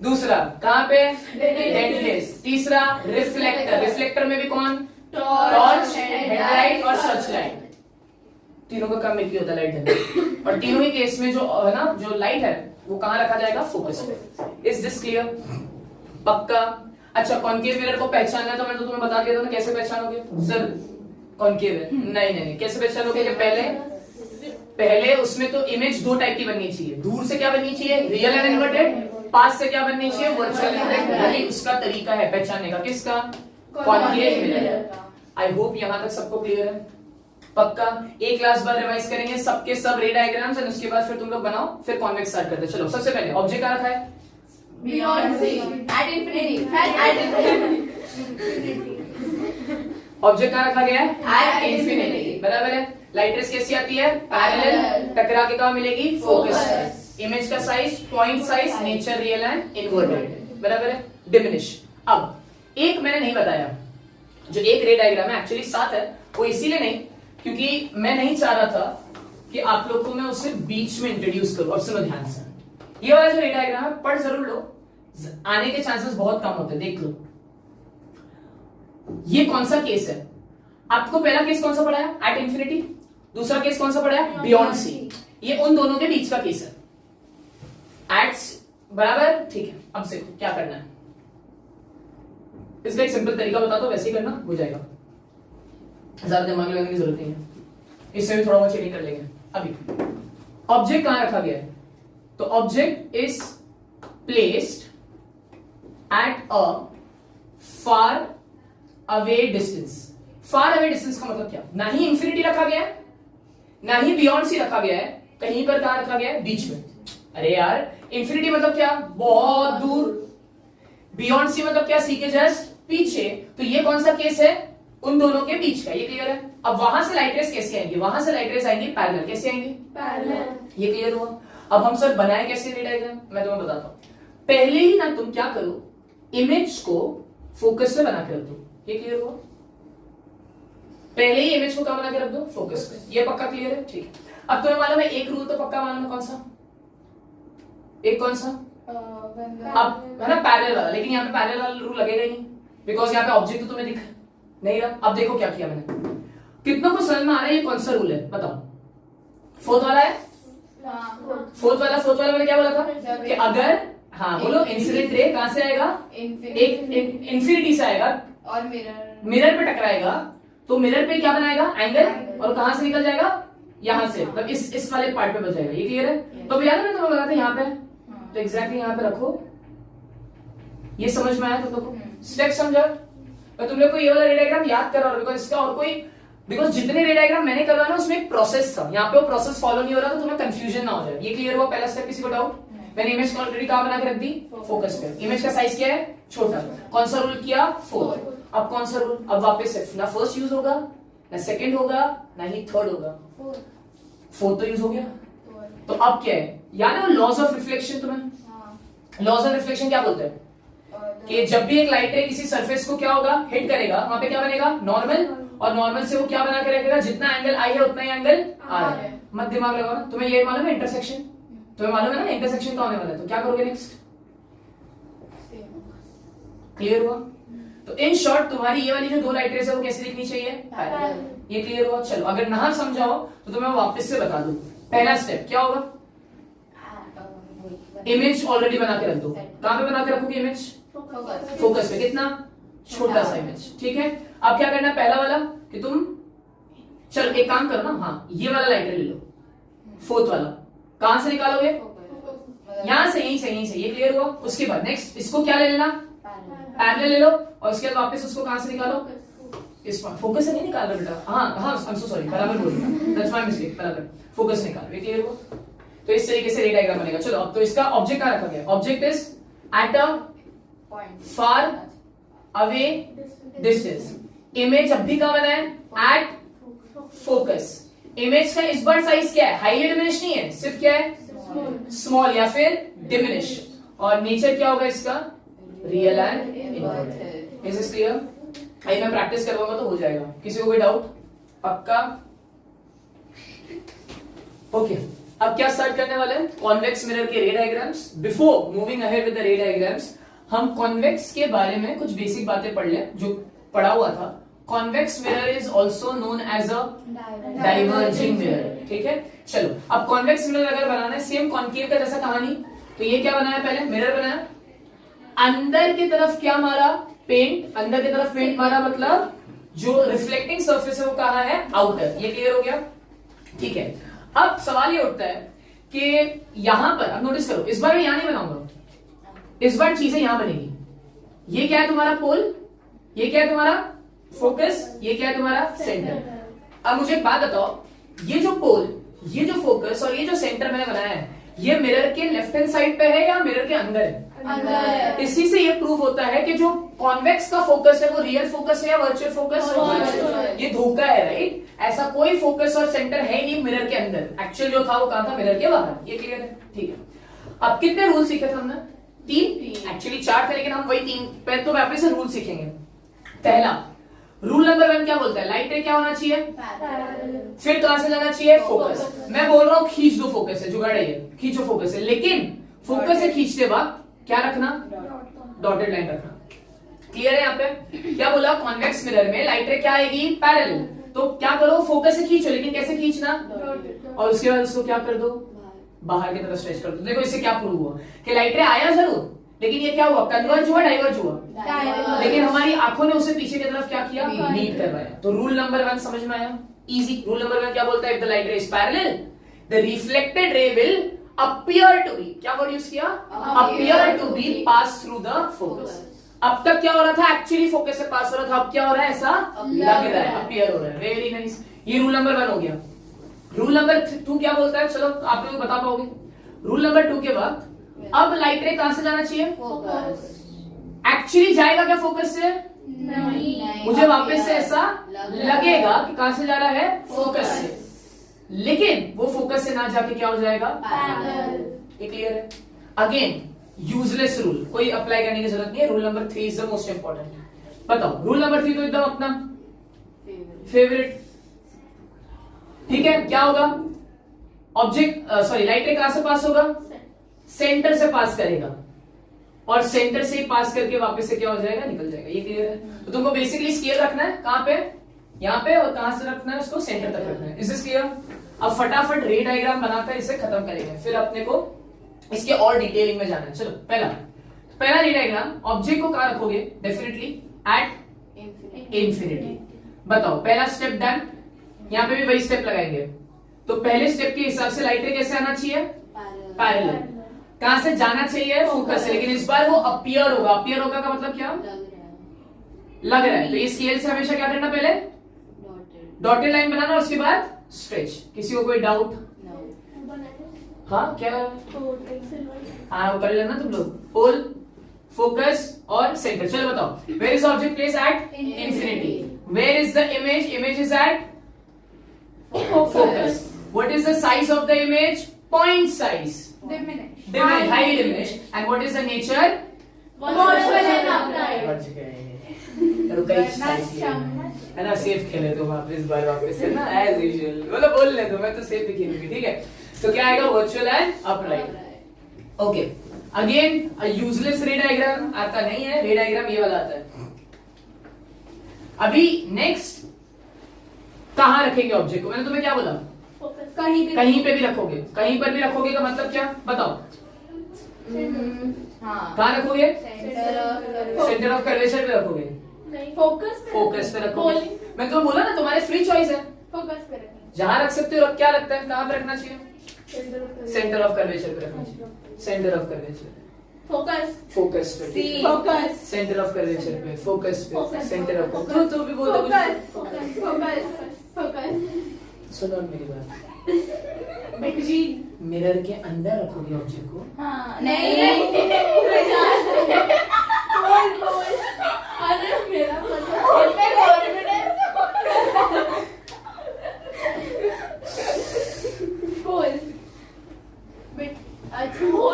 S3: दूसरा कहां पे? डेडलेस। तीसरा रिफ्लेक्टर। रिफ्लेक्टर में भी कौन? टॉर्च, हेडलाइट और सर्च लाइट। तीनों का काम एक ही होता है, लाइट है। और तीनों ही केस में जो है ना, जो लाइट है वो कहां रखा जाएगा? फोकस पे। Is this clear? पक्का? अच्छा, कॉनकेव मिरर को पहचानना है तो मैं तो तुम्हें बता दिया था ना, कैसे पहचानोगे? सर कॉनकेव है। नहीं, कैसे पहचानोगे? पहले उसमें तो इमेज 2 टाइप की बननी चाहिए। दूर से क्या बननी चाहिए? Real and inverted. पास से क्या बननी चाहिए? Virtual inverted. यही उसका तरीका है पहचानने का। किसका? Concave mirror. आई होप यहां तक सबको क्लियर है। पक्का? एक क्लास बाद रिवाइज करेंगे सबके सब रे डायग्राम्स, और उसके बाद फिर तुम लोग बनाओ, फिर कॉन्वेक्स स्टार्ट करते हैं। चलो, सबसे पहले ऑब्जेक्ट क्या रखा है?
S4: Beyond C, at infinity, at infinity.
S3: Object कहां रखा गया है?
S4: At
S3: infinity. बराबर है। लाइट रेस कैसी आती है? पैरेलल। टकरा के कहां मिलेगी? फोकस। इमेज का size, point size, nature real and inverted. बराबर है। डिमिनिश। अब एक मैंने नहीं बताया, जो एक रे डायग्राम है एक्चुअली 7 है, वो इसीलिए नहीं क्योंकि मैं नहीं चाह रहा था कि आप लोग को मैं उसे बीच में इंट्रोड्यूस करूं। अब सुनो ध्यान से, ये वाला जो रे डायग्राम है पढ़ जरूर लो, आने के चांसेस बहुत कम होते हैं। देख लो ये कौन सा केस है। आपको पहला केस कौन सा पढ़ा है? At infinity. दूसरा केस कौन सा पढ़ा है? Beyond C. ये उन दोनों के बीच का केस है। एट्स बराबर, ठीक है। अब से क्या करना है, इसका एक सिंपल तरीका बता दो, वैसे ही करना हो जाएगा, ज्यादा दिमाग लगाने की जरूरत नहीं है। इससे भी थोड़ा बहुत चेंजिंग कर लेंगे। अभी ऑब्जेक्ट कहां रखा गया है? तो object is placed at a far away distance. Far away distance का मतलब क्या? ना ही इंफिनिटी रखा गया है, ना ही बियॉन्ड सी रखा गया है, कहीं पर कहां रखा गया है? बीच में। अरे यार, इंफिनिटी मतलब क्या? बहुत दूर। बियॉन्ड सी मतलब क्या? सी के जस्ट पीछे। तो ये कौन सा केस है? उन दोनों के बीच का। ये क्लियर है? अब वहां से लाइट रेस कैसे आएंगी? वहां से लाइट रेस आएंगी पैरेलल। कैसे आएंगी? पैरेलल। ये क्लियर हुआ? अब हम सर बनाए कैसे रे डायग्राम, मैं तुम्हें बताता हूं। पहले ही ना तुम क्या करो, इमेज को फोकस पे बना के रख दो। ये क्लियर हुआ? पहले ही इमेज को क्या बना के रख दो? फोकस पे। ये पक्का क्लियर है? ठीक है। अब तुम्हें मालूम है एक रूल तो पक्का मालूम है, कौन सा? एक कौन सा? अब है ना पैरेलल वाला, लेकिन यहाँ पे पैरेलल वाला रूल लगेगा ही नहीं, बिकॉज यहाँ पे ऑब्जेक्ट तो तुम्हें दिख नहीं रहा। अब देखो क्या किया मैंने, कितनों को समझ में आ रहा है ये कौन सा रूल है? बताओ। फोर्थ वाला है? फोर्थ वाला मैंने क्या बोला था कि अगर, हाँ बोलो, इंसिडेंट रे कहां से आएगा? एक इंफिनिटी से आएगा
S4: और
S3: मिरर पे टकराएगा, तो मिरर पे क्या बनाएगा? एंगल। और कहां से निकल जाएगा? यहां से, मतलब इस वाले पार्ट पे बच जाएगा। ये क्लियर है? तो याद है मैं तुम्हें बोला था यहाँ पे तो एग्जैक्टली यहाँ पे रखो। ये समझ में आया तुम लोग को? स्टेप समझा? और तुम लोग को ये वाला रे डायग्राम याद करा, बिकॉज इसका और कोई, बिकॉज जितने रे डायग्राम मैंने करवाया ना उसमें एक प्रोसेस था, यहाँ पे वो प्रोसेस फॉलो नहीं हो रहा तो तुम्हें कंफ्यूजन ना हो जाए। ये क्लियर हुआ पहला स्टेप? किसी को डाउट? मैंने इमेज को ऑलरेडी कहां बना के रख दी? फोकस पे। इमेज का साइज क्या है? छोटा। कौन सा रूल किया? 4। अब कौन सा रूल? अब वापस से ना फर्स्ट यूज होगा, ना सेकंड होगा, ना ही थर्ड होगा, 4 तो यूज हो गया। तो अब क्या है? याद है लॉज ऑफ रिफ्लेक्शन तुम्हें? लॉज ऑफ रिफ्लेक्शन क्या बोलते हैं? कि जब भी एक लाइट रे किसी सरफेस को क्या होगा? हिट करेगा, वहां पे क्या बनेगा? नॉर्मल। और नॉर्मल से वो क्या बना के रखेगा? जितना एंगल आई है उतना ही एंगल आर है। मत दिमाग लगाओ ना। तुम्हें ये मालूम है इंटरसेक्शन? तुम्हें मालूम है ना इंटरसेक्शन का होने वाला है, तो क्या करोगे नेक्स्ट? क्लियर हुआ? तो इन शॉर्ट तुम्हारी ये वाली जो 2 लाइट रेज है वो कैसे दिखनी चाहिए? पैरेलल। ये क्लियर हुआ? चलो अगर ना समझाओ तो तुम्हें वापस से बता दूं। पहला स्टेप क्या होगा? इमेज ऑलरेडी बना के रख दो। कहां पे बना के रखोगे इमेज? फोकस पे। कितना? छोटा सा इमेज। ठीक है। अब क्या करना है? पहला वाला कि तुम चलो एक काम करो ना, हाँ ये वाला लाइट रे ले लो, 4th वाला। कहां से निकालोगे? यहां से, यहीं से, यहीं से। ये क्लियर हुआ? उसके बाद नेक्स्ट इसको क्या ले लेना? पैरेलल ले लो। और उसके बाद वापस उसको कहां से निकालो? इस पर। फोकस से नहीं निकाल रहा बेटा। हाँ आई एम सो सॉरी, बराबर बोल रहा हूं, दैट्स माय मिस्टेक। बराबर फोकस निकालो। ये क्लियर हुआ? तो इस तरीके से रे डायग्राम बनेगा। चलो अब तो इसका ऑब्जेक्ट कहां रखा गया? Object is at a far away distance. Image अब भी कहां बना है? At focus. इमेज का इस बार साइज क्या है? हाईली डिमिनिश नहीं है, सिर्फ क्या है? स्मॉल या फिर डिमिनिश। और नेचर क्या होगा इसका? Real and inverted. Is this clear? I मैं प्रैक्टिस करवाऊंगा तो हो जाएगा। किसी को कोई डाउट? पक्का? ओके अब क्या स्टार्ट करने वाले हैं? कॉन्वेक्स मिरर के रे diagrams. Before moving ahead with the रे डायग्राम्स हम कॉन्वेक्स के बारे में कुछ बेसिक बातें पढ़ लें जो पढ़ा हुआ था। Convex mirror is also known as a diverging mirror. ठीक है। चलो अब कॉन्वेक्स मिरर अगर बनाना है सेम कॉन्केव का जैसा कहानी, तो ये क्या बनाया? पहले मिरर बनाया, अंदर की तरफ क्या मारा? पेंट। अंदर की तरफ पेंट मारा मतलब जो रिफ्लेक्टिंग सरफेस है वो कहां है? आउटर। ये क्लियर हो गया? ठीक है। अब सवाल ये उठता है कि यहां पर, अब नोटिस करो, इस बार मैं यहां नहीं बनाऊंगा, इस बार चीजें यहां बनेगी। ये क्या है तुम्हारा? पोल। ये क्या है तुम्हारा? फोकस। ये क्या है तुम्हारा? सेंटर। अब मुझे एक बात बताओ, ये जो पोल, ये जो फोकस और ये जो सेंटर मैंने बनाया है, ये मिरर के लेफ्ट हैंड साइड पे है या मिरर के अंदर है?
S4: अंदर।
S3: इसी से ये प्रूव होता है कि जो कॉन्वेक्स का फोकस है वो रियल फोकस है या वर्चुअल फोकस?
S4: वर्चुअल।
S3: ये धोखा है, राइट? ऐसा कोई फोकस और सेंटर है ही नहीं मिरर के अंदर। एक्चुअल जो था वो कहां था? मिरर के बाहर। ये क्लियर है? ठीक है। अब कितने रूल सीखे थे हमने? 3। एक्चुअली 4 थे लेकिन हम वही 3 पहले तो वापस से रूल सीखेंगे। पहला रूल नंबर 1 क्या बोलता है? लाइट रे क्या होना चाहिए? फिर कहां से जाना चाहिए? फोकस। मैं बोल रहा हूं खींच दो फोकस है, जुगाड़ है ये, खींचो फोकस है, लेकिन फोकस से खींचते वक्त क्या रखना? डॉटेड लाइन रखना। क्लियर है? यहाँ पे क्या बोला? कॉन्वेक्स मिरर में लाइट रे क्या आएगी? पैरेलल। तो क्या करो? फोकस से खींचो, लेकिन कैसे खींचना? और उसके बाद उसको क्या कर दो? बाहर की तरफ स्ट्रेच कर दो। देखो इससे क्या प्रूव हुआ कि लाइट रे आया जरूर, लेकिन ये क्या हुआ? कन्वर्ज हुआ, डाइवर्ज हुआ। लेकिन हमारी आंखों ने उसे पीछे की तरफ क्या किया? मीट करवाया। तो रूल नंबर 1 समझ में आया? इजी। रूल नंबर 1 क्या बोलता है? If the light ray is parallel, the reflected ray will appear to be, क्या वर्ड यूज किया? Appear to be pass through the focus. अब तक क्या हो रहा था? एक्चुअली फोकस से पास हो रहा था, अब क्या हो रहा है? ऐसा लग रहा है, अपीयर हो रहा है। Very nice. ये रूल नंबर 1 हो गया। रूल नंबर 2 क्या बोलता है? चलो आप लोग बता पाओगे। रूल नंबर 2 के बाद अब लाइट रे कहां से जाना चाहिए?
S4: फोकस।
S3: एक्चुअली जाएगा क्या फोकस से?
S4: नहीं।
S3: मुझे वापस से ऐसा लगेगा कि कहां से जा रहा है? फोकस से। लेकिन वो फोकस से ना जाके क्या हो जाएगा?
S4: पैरेलल।
S3: ये क्लियर है? अगेन यूजलेस रूल, कोई अप्लाई करने की जरूरत नहीं है। Rule number 3 is the most important. बताओ रूल नंबर 3 तो एकदम अपना फेवरेट। ठीक है। क्या होगा? ऑब्जेक्ट सॉरी लाइट रे कहां से पास होगा? सेंटर से पास करेगा, और सेंटर से ही पास करके वापस से क्या हो जाएगा? निकल जाएगा। ये क्लियर है? तो तुमको बेसिकली स्केल रखना है कहां पे? यहाँ पे। और कहां से रखना है? उसको सेंटर तक रखना है। Is this clear? अब फटाफट रे डायग्राम बनाकर इसे खत्म करेंगे, फिर अपने को इसके और डिटेलिंग में जाना है। चलो पहला रे डायग्राम, ऑब्जेक्ट को कहां रखोगे? Definitely at infinity. बताओ पहला स्टेप डन। यहाँ पे भी वही स्टेप लगाएंगे। तो पहले स्टेप के हिसाब से लाइट रे कैसे आना चाहिए? पैरेलल। कहां से जाना चाहिए, फोकस से, लेकिन इस बार वो अपीयर होगा। अपीयर होगा का मतलब क्या, लग रहा है। तो इस स्केल से हमेशा क्या करना, पहले डॉटेड लाइन बनाना और उसके बाद स्ट्रेच। किसी को कोई डाउट? हाँ क्या, हाँ कर लेना तुम लोग। पोल, फोकस और सेंटर। चलो बताओ, where is object place at infinity, where is the image, image is at focus, what is the size of the image, point size, diminish, highly diminish, and what is the nature, है ना, safe खेले तो वापस है ना, as usual बोलो, बोल ले तो मैं तो सेफ ही खेलूंगी, ठीक है। तो क्या आएगा, virtual and upright. Okay, again useless रे डायग्राम आता नहीं है, रे डायग्राम ये वाला आता है। अभी नेक्स्ट कहां रखेंगे ऑब्जेक्ट को, मैंने तुम्हें क्या बोला, कहीं पे भी रखोगे। कहीं पर भी रखोगे का मतलब क्या बताओ, कहां रखोगे, सेंटर ऑफ कर्वेचर पे रखोगे, फोकस पे रखोगे। मैं तो बोला ना तुम्हारे फ्री चॉइस है, जहां रख सकते हो। क्या लगता है कहां पे रखना चाहिए, सेंटर ऑफ कर्वेचर पे रखना चाहिए, सेंटर ऑफ कर्वेचर, फोकस पे, सेंटर ऑफ कर्वेचर पे, फोकस पे, सेंटर ऑफ, तो भी बोल दो सुनो मेरी बात, मिरर के अंदर रखोगे ऑब्जेक्ट को,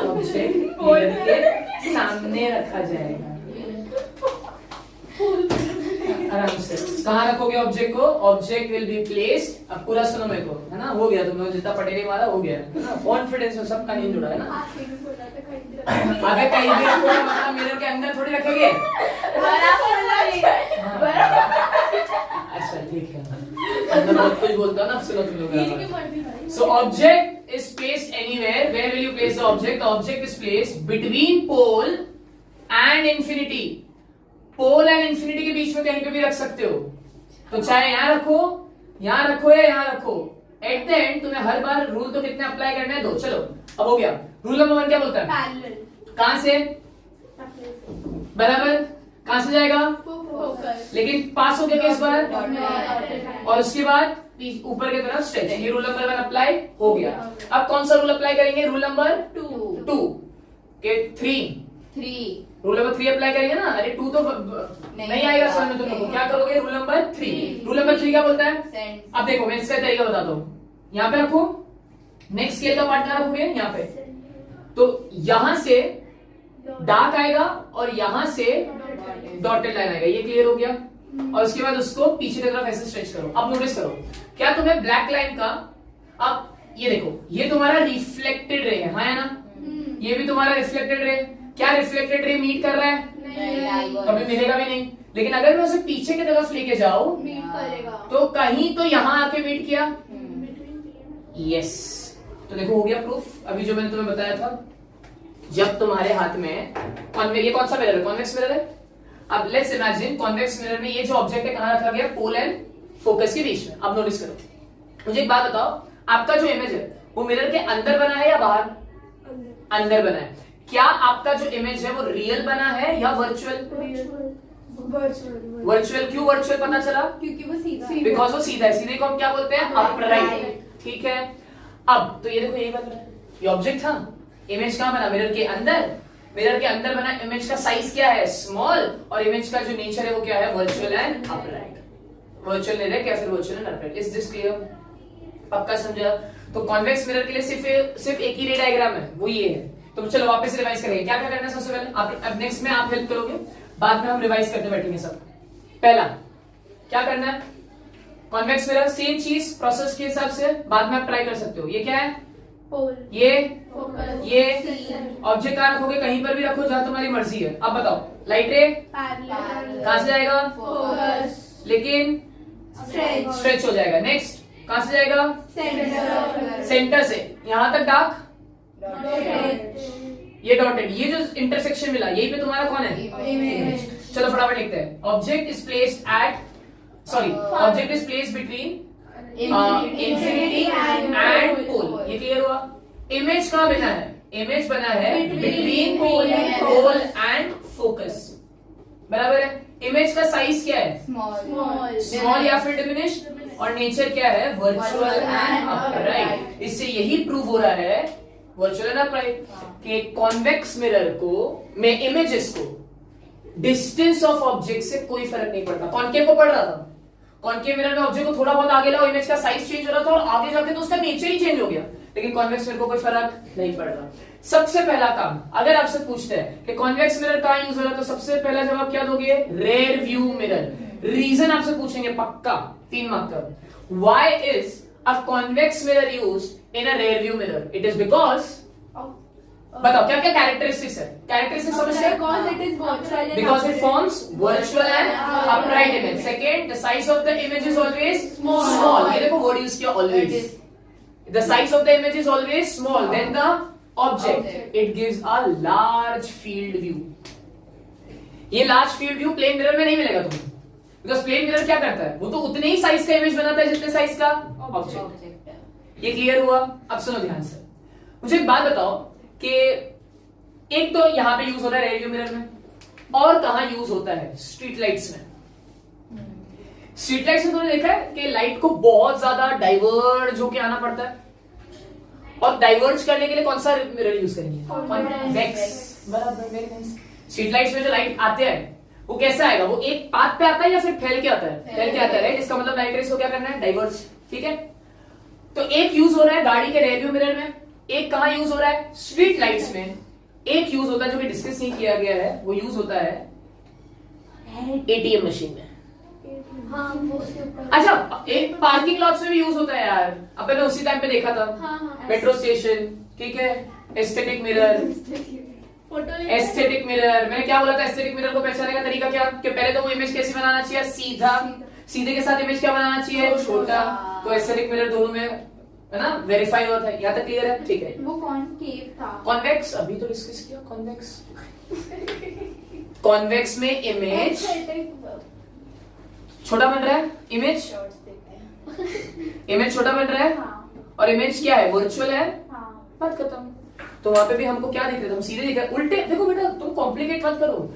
S3: ऑब्जेक्ट मिरर के सामने रखा जाएगा, आराम से। कहाँ रखोगे ऑब्जेक्ट को, ऑब्जेक्ट विल बी प्लेस्ड, अब पूरा सुनो मेरे को, है ना, हो गया तुम लोग जितना पटेरी वाला हो गया है ना, कॉन्फिडेंस में सबका नहीं जुड़ा है ना। अगर कहीं भी रखोगे मतलब मिरर के अंदर थोड़ी रखोगे, अच्छा ठीक है, मैं बहुत कुछ बोलता हूँ ना, सुनो तुम लोग। So object is placed anywhere, where will you place the object, the object is placed between pole and infinity. Pole and infinity के बीच में कहीं पे भी रख सकते हो, तो चाहे यहां रखो, यहां रखो या यहां रखो, एट द एंड तुम्हें हर बार रूल तो कितने अप्लाई करना है, 2। चलो अब हो गया। रूल नंबर 1 क्या बोलता है, कहां से, बराबर, कहां से जाएगा, लेकिन पास हो गया इस बार, और उसके बाद ऊपर की तरफ स्ट्रेच। ये रूल नंबर 1 अप्लाई हो गया। अब कौन सा रूल अप्लाई करेंगे, रूल नंबर 2 के 3 रूल नंबर 3 अप्लाई करेंगे ना। अरे 2 तो नहीं आएगा समझ में तुम लोग को, क्या करोगे, रूल नंबर 3। रूल नंबर 3 क्या बोलता है, अब देखो मैं इसका तरीका बताता हूँ। यहाँ पे रखो, नेक्स्ट स्केल का पार्ट कहाँ रखोगे, यहाँ पे, तो यहां से डार्क आएगा और यहां से डॉटेड लाइन आएगा, ये क्लियर हो गया। और उसके बाद उसको पीछे की तरफ ऐसे स्ट्रेच करो। अब नोटिस करो, क्या तुम्हें ब्लैक लाइन का, अब ये देखो, ये तुम्हारा रिफ्लेक्टेड रे है, हाँ है ना, ये भी तुम्हारा रिफ्लेक्टेड रे। क्या रिफ्लेक्टेड रे मीट कर रहा है, कभी मिलेगा भी नहीं। लेकिन अगर मैं उसे पीछे की तरफ लेके जाऊं तो कहीं तो यहां आके मीट किया, यस। तो देखो हो गया प्रूफ। अभी जो मैंने तुम्हें बताया था, जब तुम्हारे हाथ में ये कौन सा मिरर है, कॉन्वेक्स मिरर है। अब लेट्स इमेजिन कॉन्वेक्स मिरर में ये जो ऑब्जेक्ट है कहां रखा गया, पोल एंड फोकस के बीच में। अब नोटिस करो, मुझे एक बात बताओ, आपका जो इमेज है वो मिरर के अंदर बना है या बाहर, अंदर बना है। क्या आपका जो इमेज है वो रियल बना है या वर्चुअल, वर्चुअल। क्यों वर्चुअल पता चला,
S2: क्योंकि वो सीधा,
S3: बिकॉज वो सीधा है। सीधे को हम क्या बोलते हैं, अपराइट, ठीक है। अब तो ये देखो यही बन रहा है, ये ऑब्जेक्ट था, इमेज कहां बना, मिरर के अंदर। मिरर के अंदर बना इमेज का साइज क्या है, स्मॉल, और इमेज का जो नेचर है वो क्या है, वर्चुअल एंड अपराइट। वर्चुअल नहीं रहे क्या, फिर virtual and upright. Is this clear, पक्का समझा। तो कॉन्वेक्स मिरर के लिए सिर्फ एक ही रे डायग्राम है, वो ये है। तो चलो वापस रिवाइज करेंगे, क्या क्या करना है सबसे पहले। आप अब नेक्स्ट में आप हेल्प करोगे, बाद में हम रिवाइज करते बैठेंगे सब। पहला क्या करना है, कॉन्वेक्स मिरर सेम चीज प्रोसेस के हिसाब से बाद में आप ट्राई कर सकते हो। ये क्या है,
S2: पोल,
S3: ये
S2: फोकस,
S3: ऑब्जेक्ट कहां रखोगे, कहीं पर भी रखो जहां तुम्हारी मर्जी है। अब बताओ, लाइट रे कहां से जाएगा,
S2: फोकस,
S3: लेकिन स्ट्रेच हो जाएगा। नेक्स्ट कहां से जाएगा, सेंटर से यहां तक डार्क, ये डॉटेड, ये जो इंटरसेक्शन मिला यही पे तुम्हारा कौन है, इमेज। चलो फटाफट लिखते हैं। Object is placed at, sorry, object is placed between infinity and pole. ये क्लियर हुआ। इमेज कहां बना है, इमेज बना है between
S4: pole and
S3: pole and focus, बराबर है। इमेज का साइज क्या है? स्मॉल या फिर डिमिनिश, और नेचर क्या है? Virtual and upright. इससे यही प्रूव हो रहा है वर्चुअल एंड अपराइट कि कॉन्वेक्स मिरर को में इमेजेस को डिस्टेंस ऑफ ऑब्जेक्ट से कोई फर्क नहीं पड़ता। कॉन्केव को पड़ रहा था, कॉन्केव मिरर में ऑब्जेक्ट को थोड़ा बहुत आगे लाओ, इमेज का साइज चेंज हो रहा था और आगे जाके तो उसका नेचर ही चेंज हो गया, लेकिन कॉन्वेक्स मिरर को कोई फर्क नहीं पड़ रहा। सबसे पहला काम, अगर आपसे पूछते हैं कि कॉन्वेक्स मिरर कहां यूज हो रहा है, तो सबसे पहला जवाब क्या दोगे? Rear view mirror. रीजन आपसे पूछेंगे पक्का 3 मार्क का। Why is a convex mirror used in a rear view mirror? It is because, बताओ क्या क्या कैरेक्टरिस्टिक्स है? कैरेक्टरिस्टिक्स समझते हैं? Because it forms virtual and upright image. Second, the size of the image is always small. ये देखो word use किया always. The size of the image is always small. Then the object. It gives a large field view. ये large field view plain mirror में नहीं मिलेगा तुम्हें. Because plain mirror क्या करता है? वो तो उतने ही साइज का इमेज बनाता है जितने साइज का ऑब्जेक्ट। ये क्लियर हुआ? अब सुनो ध्यान से, मुझे एक बात बताओ कि एक तो यहां पे यूज हो रहा है रेयर व्यू मिरर में, और कहां यूज होता है? स्ट्रीट लाइट्स में। स्ट्रीट लाइट्स में तुमने देखा है कि लाइट को बहुत ज्यादा डाइवर्ज होके आना पड़ता है, और डाइवर्ज करने के लिए कौन सा मिरर यूज करेंगे? कॉन्वेक्स। बराबर, वेरी नाइस। स्ट्रीट लाइट्स में जो लाइट आते हैं वो कैसे आएगा? वो एक पाथ पे आता है या फिर फैल के आता है? फैल के आता है, राइट? इसका मतलब लाइट रेस को क्या करना है? डाइवर्ज। ठीक है, तो एक यूज हो रहा है गाड़ी के रेयर व्यू मिरर में, एक कहां यूज हो रहा है? स्ट्रीट लाइट्स में। एक यूज होता है जो कि डिस्कस नहीं किया गया है, वो यूज होता है एटीएम मशीन में। अच्छा, एक पार्किंग लॉट्स में भी यूज होता है यार, अपन ने उसी टाइम पे देखा था। मेट्रो स्टेशन, ठीक है। एस्थेटिक मिरर, एस्थेटिक मिरर, मैंने क्या बोला था? एस्थेटिक मिरर को पहचानने का तरीका क्या? कि पहले तो वो इमेज कैसी बनाना चाहिए? सीधा। सीधे के साथ इमेज क्या बनाना चाहिए? छोटा। तो एस्थेटिक मिरर दोनों में है ना, वेरीफाई हुआ था। यहाँ तक क्लियर है? ठीक है।
S4: वो कॉन्केव था।
S3: कॉन्वेक्स अभी तो डिस्कस किया। कॉन्वेक्स, कॉन्वेक्स में इमेज छोटा बन रहा है, इमेज छोटा बन रहा है, और इमेज क्या है? वर्चुअल है। बात खत्म। तो वहां पे भी हमको क्या दिख रहा था? हम सीधे दिख रहे। उल्टे देखो बेटा, तुम कॉम्प्लिकेट मत करो।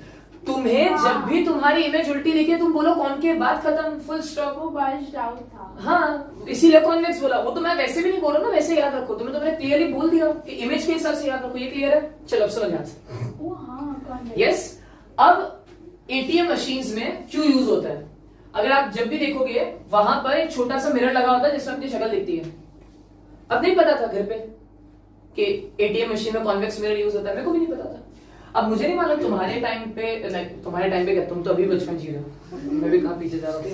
S3: तुम्हें जब भी तुम्हारी इमेज उल्टी दिखे तुम बोलो कॉन्केव, बात खत्म, फुल स्टॉप।
S4: वो बज्ड आउट था।
S3: हाँ, इसीलिए कॉन्वेक्स बोला। वो तो मैं वैसे भी नहीं बोल रहा ना, वैसे याद रखो। तुम्हें तो मैंने क्लियरली बोल दिया कि इमेज के हिसाब से याद रखो। ये क्लियर है? चलो अब समझ ध्यान से। यस, अब एटीएम मशीन्स में क्यों यूज होता है? अगर आप जब भी देखोगे वहां पर एक छोटा सा मिरर लगा होता है जिसमें अपनी शक्ल दिखती है। अब नहीं पता था घर पे कि एटीएम मशीन में कॉन्वेक्स मिरर यूज होता है, मेरे को भी नहीं पता था। अब मुझे नहीं मालूम तुम्हारे टाइम पे, तुम्हारे टाइम पे क्या, तुम तो अभी बचपन जी रहे हो, मैं भी कहाँ पीछे जा रहा हूँ।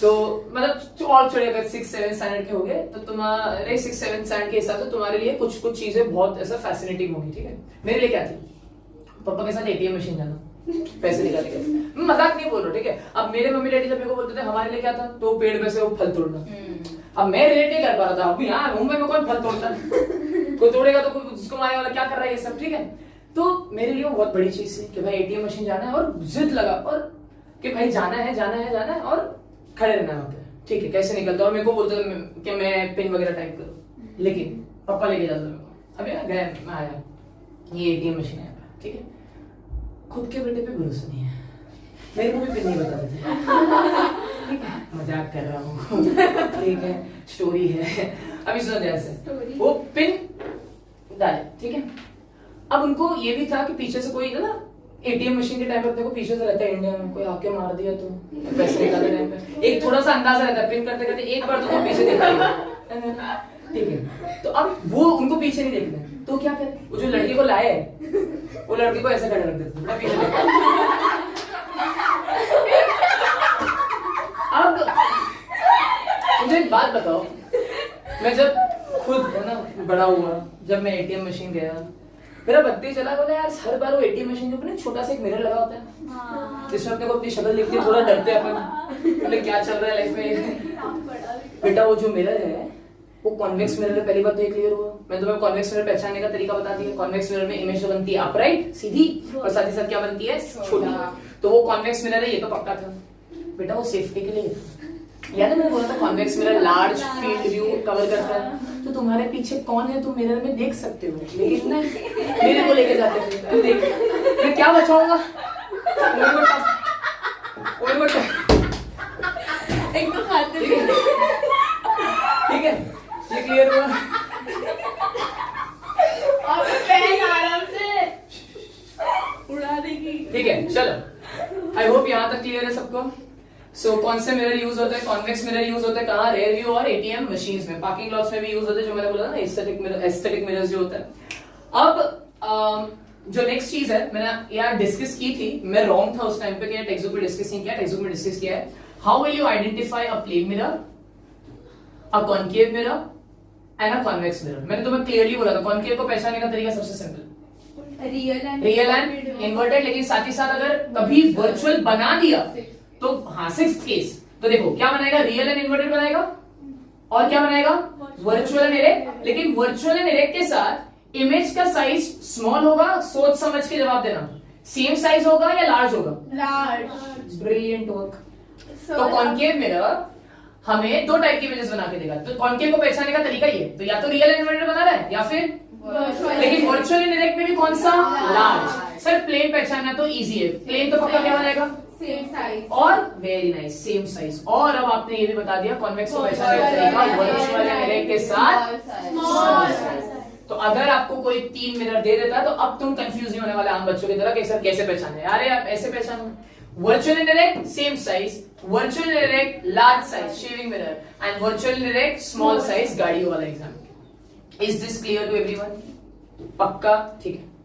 S3: तो मतलब और छोटे अगर 6-7 स्टैंडर्ड के हो गए तो तुम्हारे 6-7 स्टैंडर्ड के हिसाब से तुम्हारे लिए कुछ कुछ चीजें बहुत ऐसा फैसिनेटिंग होगी। ठीक है, मेरे लिए क्या थी? पापा के साथ एटीएम मशीन जाना, पैसे निकालने के। मैं मजाक नहीं बोल रहा, ठीक है। अब मेरे मम्मी डैडी जब मेरे को बोलते थे हमारे लिए क्या था, तो पेड़ में से वो फल तोड़ना। अब मैं रिलेट नहीं कर पा रहा था। अभी यहाँ मुंबई में कौन फल तोड़ता है? कोई तोड़ेगा तो कोई उसको मारने वाला क्या कर रहा है, ये सब। ठीक है, तो मेरे लिए बहुत बड़ी चीज थी कि भाई एटीएम मशीन जाना है, और जिद लगा और कि भाई जाना है जाना है जाना है, और खड़े रहना है वहां पे। ठीक है, कैसे निकलता? और मेरे को बोलते थे कि मैं पिन वगैरह टाइप करूं, लेकिन पापा लेके जाते मेरे को। अभी गया, मैं आया, ये एटीएम मशीन है, ठीक है। खुद के बेटे पे भरोसा नहीं है, मेरे को भी पिन नहीं बताते थे। मजाक कर रहा हूँ, ठीक है, स्टोरी है। अभी सुनो ध्यान से, वो पिन डाले, ठीक है। अब उनको ये भी था कि पीछे से कोई ना, एटीएम मशीन के टाइम पे अपने को पीछे से रहता है इंडिया में, कोई आके मार दिया तो पैसे निकालते टाइम पे एक थोड़ा सा अंदाजा रहता है, पिन करते करते एक बार तो पीछे देखा, ठीक है। तो अब वो उनको पीछे नहीं देखना, तो क्या करे? वो जो लड़की को लाए वो लड़की को ऐसे खड़ा रख देते, मैं पीछे अब मुझे एक बात बताओ, मैं जब खुद है ना बड़ा हुआ, जब मैं एटीएम मशीन गया, मेरा बत्ती चला, बोला यार हर बार वो एटीएम मशीन के ऊपर छोटा सा एक मिरर लगा होता है जिसमें अपने को अपनी शक्ल दिखती है, थोड़ा डरते हैं अपन, बोले क्या चल रहा है लाइफ में। बेटा वो जो मिरर है वो कॉन्वेक्स मिरर है, पहली बात तो ये क्लियर हुआ। मैं तुम्हें कॉन्वेक्स मिरर पहचानने का तरीका बता दिया। कॉन्वेक्स मिरर में इमेज तो बनती है अपराइट, सीधी, और साथ ही साथ क्या बनती है, छोटी। तो वो कॉन्वेक्स मिरर है, ये तो पक्का था। बेटा वो सेफ्टी के लिए याद है मैंने बोला था convex mirror large field view cover करता है, तो तुम्हारे पीछे कौन है तुम मिरर में देख सकते हो, लेकिन नहीं, मेरे को लेके जाते थे। तू देख मैं क्या बचाऊंगा,
S2: एक तो खाते
S3: ठीक है, ये क्लियर हुआ।
S2: और पेन आराम से उड़ा देगी।
S3: ठीक है, चलो आई होप यहाँ तक क्लियर है सबको। सो कौन से मिरर यूज होते हैं? कॉन्वेक्स मिरर यूज होते हैं कहाँ? रेयर व्यू और एटीएम मशीन्स में, पार्किंग लॉट्स में भी यूज होते हैं, जो मैंने बोला ना एस्थेटिक मिरर्स जो होता है। अब जो नेक्स्ट चीज है मैंने यार डिस्कस की थी, मैं रॉन्ग था उस टाइम पे कि टेक्स्ट बुक में डिस्कस नहीं किया, टेक्स्ट बुक में डिस्कस किया है। How will you identify a plane mirror, a concave mirror and a convex mirror? मैंने तुम्हें क्लियरली बोला था कॉन्केव को पहचानने का तरीका सबसे सिंपल, रियल एंड इन्वर्टेड। लेकिन साथ ही साथ अगर कभी वर्चुअल बना दिया तो हाँ, सिक्स्थ केस तो देखो क्या बनाएगा, रियल एंड इन्वर्टेड बनाएगा और क्या बनाएगा, वर्चुअल एंड इरेक्ट। लेकिन वर्चुअल एंड इरेक्ट के साथ इमेज का साइज स्मॉल होगा, सोच समझ के जवाब देना, सेम साइज होगा या लार्ज होगा?
S4: Large.
S3: Brilliant work.
S4: So
S3: तो कॉन्केव मिरर हमें दो टाइप की इमेजेस बना के देगा। तो कॉन्केव को पहचानने का तरीका ये, तो या तो रियल एंड इन्वर्टेड बना रहा है या फिर
S4: virtual.
S3: लेकिन वर्चुअल एंड इरेक्ट में भी कौन सा? लार्ज। सर प्लेन पहचानना तो इजी है, प्लेन तो पक्का क्या बनाएगा?
S4: Same size.
S3: और वेरी नाइस, सेम साइज। और अब आपने ये भी बता दिया कॉन्वेक्स को पहचानने का तरीका वर्चुअल एंड इरेक्ट के साथ
S4: Small
S2: size.
S3: तो अगर आपको कोई 3 मिरर दे देता तो अब तुम कंफ्यूज नहीं होने वाले आम बच्चों की तरह कि सर कैसे पहचाने। अरे आप ऐसे पहचानो, virtual and erect same size, virtual and erect large size shaving mirror and virtual and erect small size गाड़ियों वाला exam. Is this clear to everyone? पक्का? ठीक है।